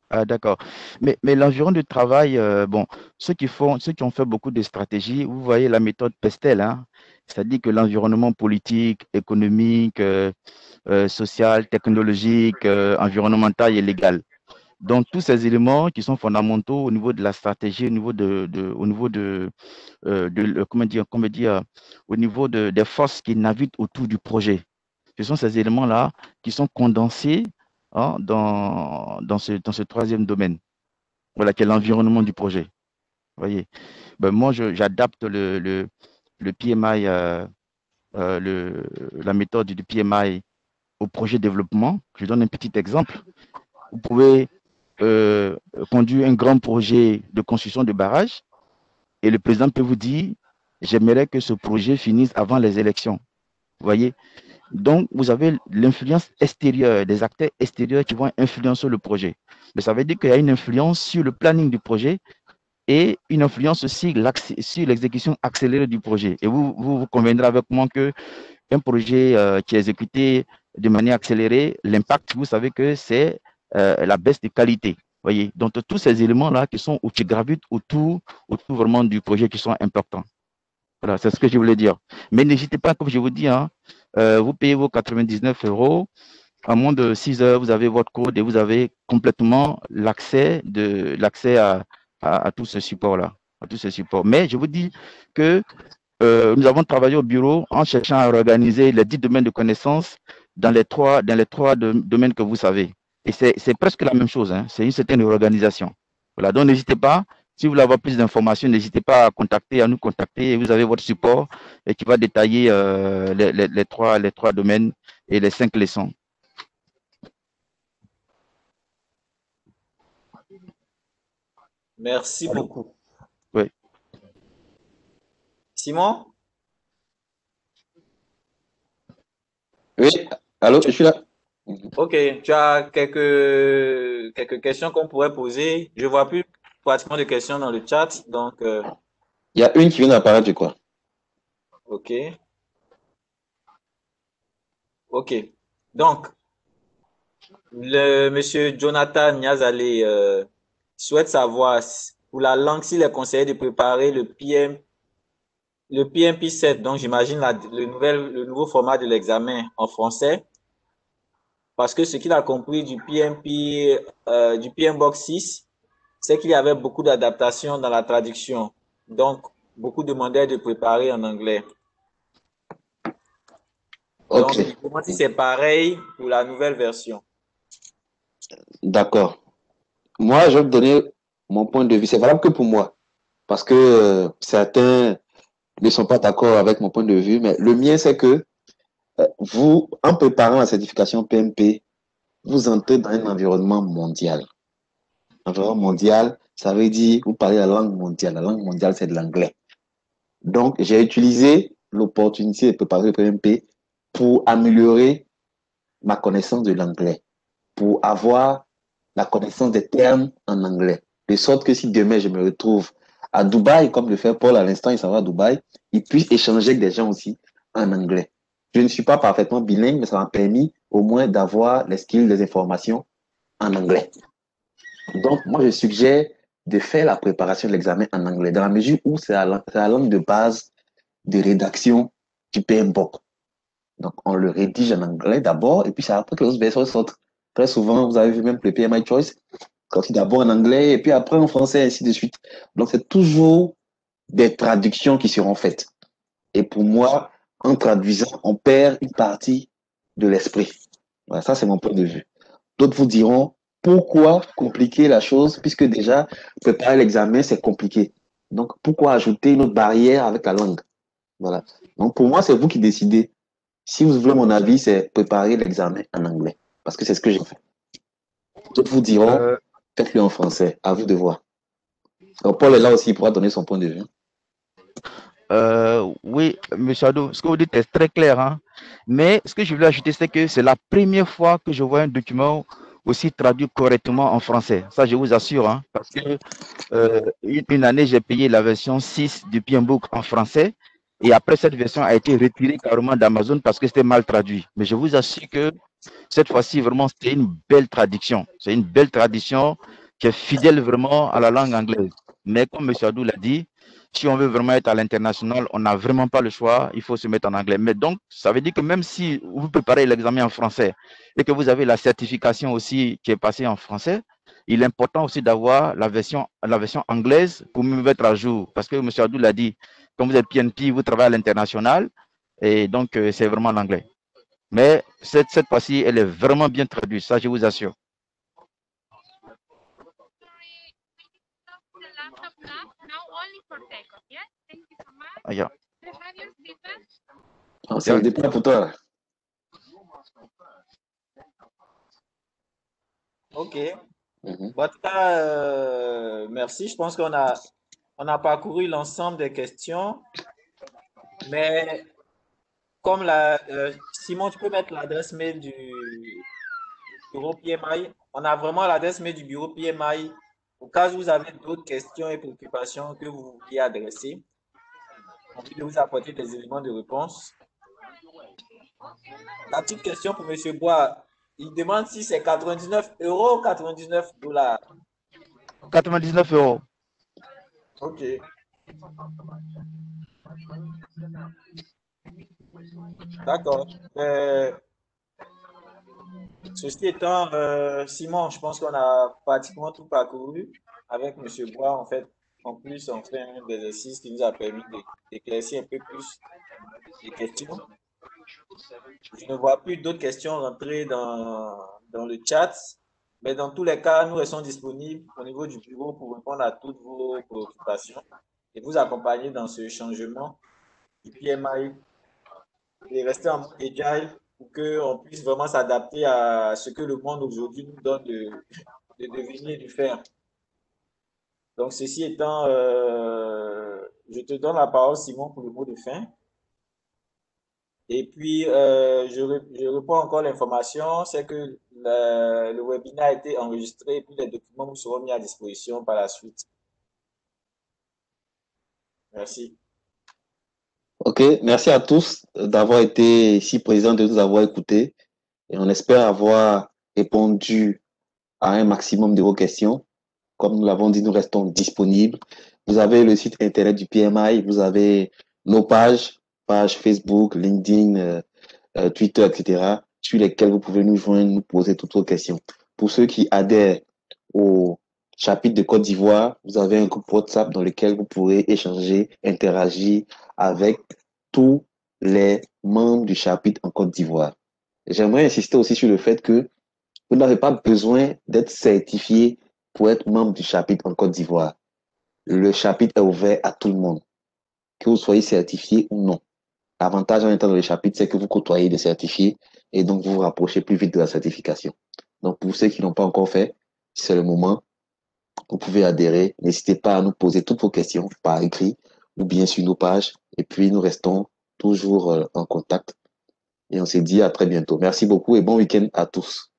Ah, d'accord. Mais l'environnement de travail, bon, ceux qui ont fait beaucoup de stratégies, vous voyez la méthode Pestel, hein, c'est-à-dire que l'environnement politique, économique, social, technologique, environnemental et légal. Donc, tous ces éléments qui sont fondamentaux au niveau de la stratégie, au niveau au niveau des forces qui naviguent autour du projet. Ce sont ces éléments-là qui sont condensés hein, dans ce 3e domaine, voilà, qui est l'environnement du projet. Vous voyez, ben, moi, j'adapte le PMI, la méthode du PMI au projet développement. Je donne un petit exemple. Vous pouvez conduire un grand projet de construction de barrage et le président peut vous dire, j'aimerais que ce projet finisse avant les élections. Vous voyez? Donc, vous avez l'influence extérieure, des acteurs extérieurs qui vont influencer le projet. Mais ça veut dire qu'il y a une influence sur le planning du projet et une influence aussi sur l'exécution accélérée du projet. Et vous conviendrez avec moi que un projet qui est exécuté de manière accélérée, l'impact, vous savez que c'est la baisse de qualité. Voyez, donc tous ces éléments-là qui gravitent autour vraiment du projet qui sont importants. Voilà, c'est ce que je voulais dire. Mais n'hésitez pas, comme je vous dis, hein, vous payez vos 99 euros. En moins de 6 heures, vous avez votre code et vous avez complètement l'accès à tout ce support-là. À tout ce support. Mais je vous dis que nous avons travaillé au bureau en cherchant à organiser les 10 domaines de connaissances dans les trois domaines que vous savez. Et c'est presque la même chose, hein. C'est une certaine organisation. Voilà, donc n'hésitez pas, si vous voulez avoir plus d'informations, n'hésitez pas à nous contacter et vous avez votre support et qui va détailler les trois domaines et les 5 leçons. Merci beaucoup. Oui. Simon? Oui, allô, je suis là. Ok, tu as quelques questions qu'on pourrait poser. Je vois plus pratiquement de questions dans le chat, donc Il y a une qui vient d'apparaître, je crois. ok. Ok. Donc, le monsieur Jonathan Niazale souhaite savoir pour la langue s'il est conseillé de préparer le PMP7, donc j'imagine le nouveau format de l'examen en français, parce que ce qu'il a compris du du PMBOK 6, c'est qu'il y avait beaucoup d'adaptations dans la traduction. Donc, beaucoup demandaient de préparer en anglais. Donc, Ok, il demande si c'est pareil pour la nouvelle version. d'accord. Moi, je vais te donner mon point de vue. C'est valable que pour moi, parce que certains ne sont pas d'accord avec mon point de vue, mais le mien, c'est que vous, en préparant la certification PMP, vous entrez dans un environnement mondial. Environnement mondial, ça veut dire, vous parlez la langue mondiale. La langue mondiale, c'est de l'anglais. Donc, j'ai utilisé l'opportunité de préparer le PMP pour améliorer ma connaissance de l'anglais, pour avoir la connaissance des termes en anglais. De sorte que si demain je me retrouve à Dubaï, comme le fait Paul à l'instant, il s'en va à Dubaï, il puisse échanger avec des gens aussi en anglais. Je ne suis pas parfaitement bilingue, mais ça m'a permis au moins d'avoir les skills, les informations en anglais. Donc, moi, je suggère de faire la préparation de l'examen en anglais, dans la mesure où c'est la langue de base de rédaction du PMBOK. Donc, on le rédige en anglais d'abord, et puis c'est après que les autres versions sortent. Très souvent, vous avez vu même que le PMI Choice, quand il d'abord en anglais, et puis après en français, et ainsi de suite. Donc, c'est toujours des traductions qui seront faites. Et pour moi, en traduisant, on perd une partie de l'esprit. Voilà, ça, c'est mon point de vue. D'autres vous diront, pourquoi compliquer la chose, puisque déjà, préparer l'examen, c'est compliqué. Donc, pourquoi ajouter une autre barrière avec la langue? Voilà. Donc, pour moi, c'est vous qui décidez. Si vous voulez mon avis, c'est préparer l'examen en anglais. Parce que c'est ce que j'ai fait. D'autres vous diront, Euh, faites-le en français. À vous de voir. Donc, Paul est là aussi, il pourra donner son point de vue. oui, M. Ado, ce que vous dites est très clair, hein. Mais ce que je voulais ajouter, c'est que c'est la première fois que je vois un document aussi traduit correctement en français. Ça, je vous assure, hein, parce que une année, j'ai payé la version 6 du PMBOK en français. Et après, cette version a été retirée carrément d'Amazon parce que c'était mal traduit. Mais je vous assure que cette fois-ci, vraiment, c'était une belle traduction. C'est une belle traduction qui est fidèle vraiment à la langue anglaise. Mais comme M. Adou l'a dit, si on veut vraiment être à l'international, on n'a vraiment pas le choix, il faut se mettre en anglais. Mais donc, ça veut dire que même si vous préparez l'examen en français et que vous avez la certification aussi qui est passée en français, il est important aussi d'avoir la version anglaise pour me mettre à jour. Parce que M. Adou l'a dit, comme vous êtes PNP, vous travaillez à l'international, et donc c'est vraiment l'anglais. Mais cette fois-ci, elle est vraiment bien traduite, ça je vous assure. Ah, yeah. Ah, c'est le départ pour toi. Ok. Bon, en tout cas, merci. Je pense on a parcouru l'ensemble des questions. Mais comme Simon, tu peux mettre l'adresse mail du bureau PMI. On a vraiment l'adresse mail du bureau PMI au cas où vous avez d'autres questions et préoccupations que vous vouliez adresser. On peut vous apporter des éléments de réponse. La petite question pour M. Bois, il demande si c'est 99 € ou 99 $. 99 €. Ok, d'accord. Ceci étant, Simon, je pense qu'on a pratiquement tout parcouru avec M. Bois. En fait, en plus, on fait un exercice qui nous a permis d'éclaircir un peu plus les questions. Je ne vois plus d'autres questions rentrer dans le chat, mais dans tous les cas, nous restons disponibles au niveau du bureau pour répondre à toutes vos préoccupations et vous accompagner dans ce changement du PMI et rester en mode agile pour qu'on puisse vraiment s'adapter à ce que le monde aujourd'hui nous donne de devenir et de faire. Donc, ceci étant, je te donne la parole, Simon, pour le mot de fin. Et puis, je réponds encore l'information, c'est que le webinaire a été enregistré et puis les documents vous seront mis à disposition par la suite. Merci. Ok, merci à tous d'avoir été ici présents, de nous avoir écoutés. Et on espère avoir répondu à un maximum de vos questions. Comme nous l'avons dit, nous restons disponibles. Vous avez le site internet du PMI, vous avez nos pages Facebook, LinkedIn, Twitter, etc., sur lesquelles vous pouvez nous joindre, nous poser toutes vos questions. Pour ceux qui adhèrent au chapitre de Côte d'Ivoire, vous avez un groupe WhatsApp dans lequel vous pourrez échanger, interagir avec tous les membres du chapitre en Côte d'Ivoire. J'aimerais insister aussi sur le fait que vous n'avez pas besoin d'être certifié pour être membre du chapitre en Côte d'Ivoire. Le chapitre est ouvert à tout le monde, que vous soyez certifié ou non. L'avantage en étant dans le chapitre, c'est que vous côtoyez des certifiés et donc vous vous rapprochez plus vite de la certification. Donc pour ceux qui n'ont pas encore fait, c'est le moment. Vous pouvez adhérer. N'hésitez pas à nous poser toutes vos questions par écrit ou bien sur nos pages. Et puis nous restons toujours en contact. Et on se dit à très bientôt. Merci beaucoup et bon week-end à tous.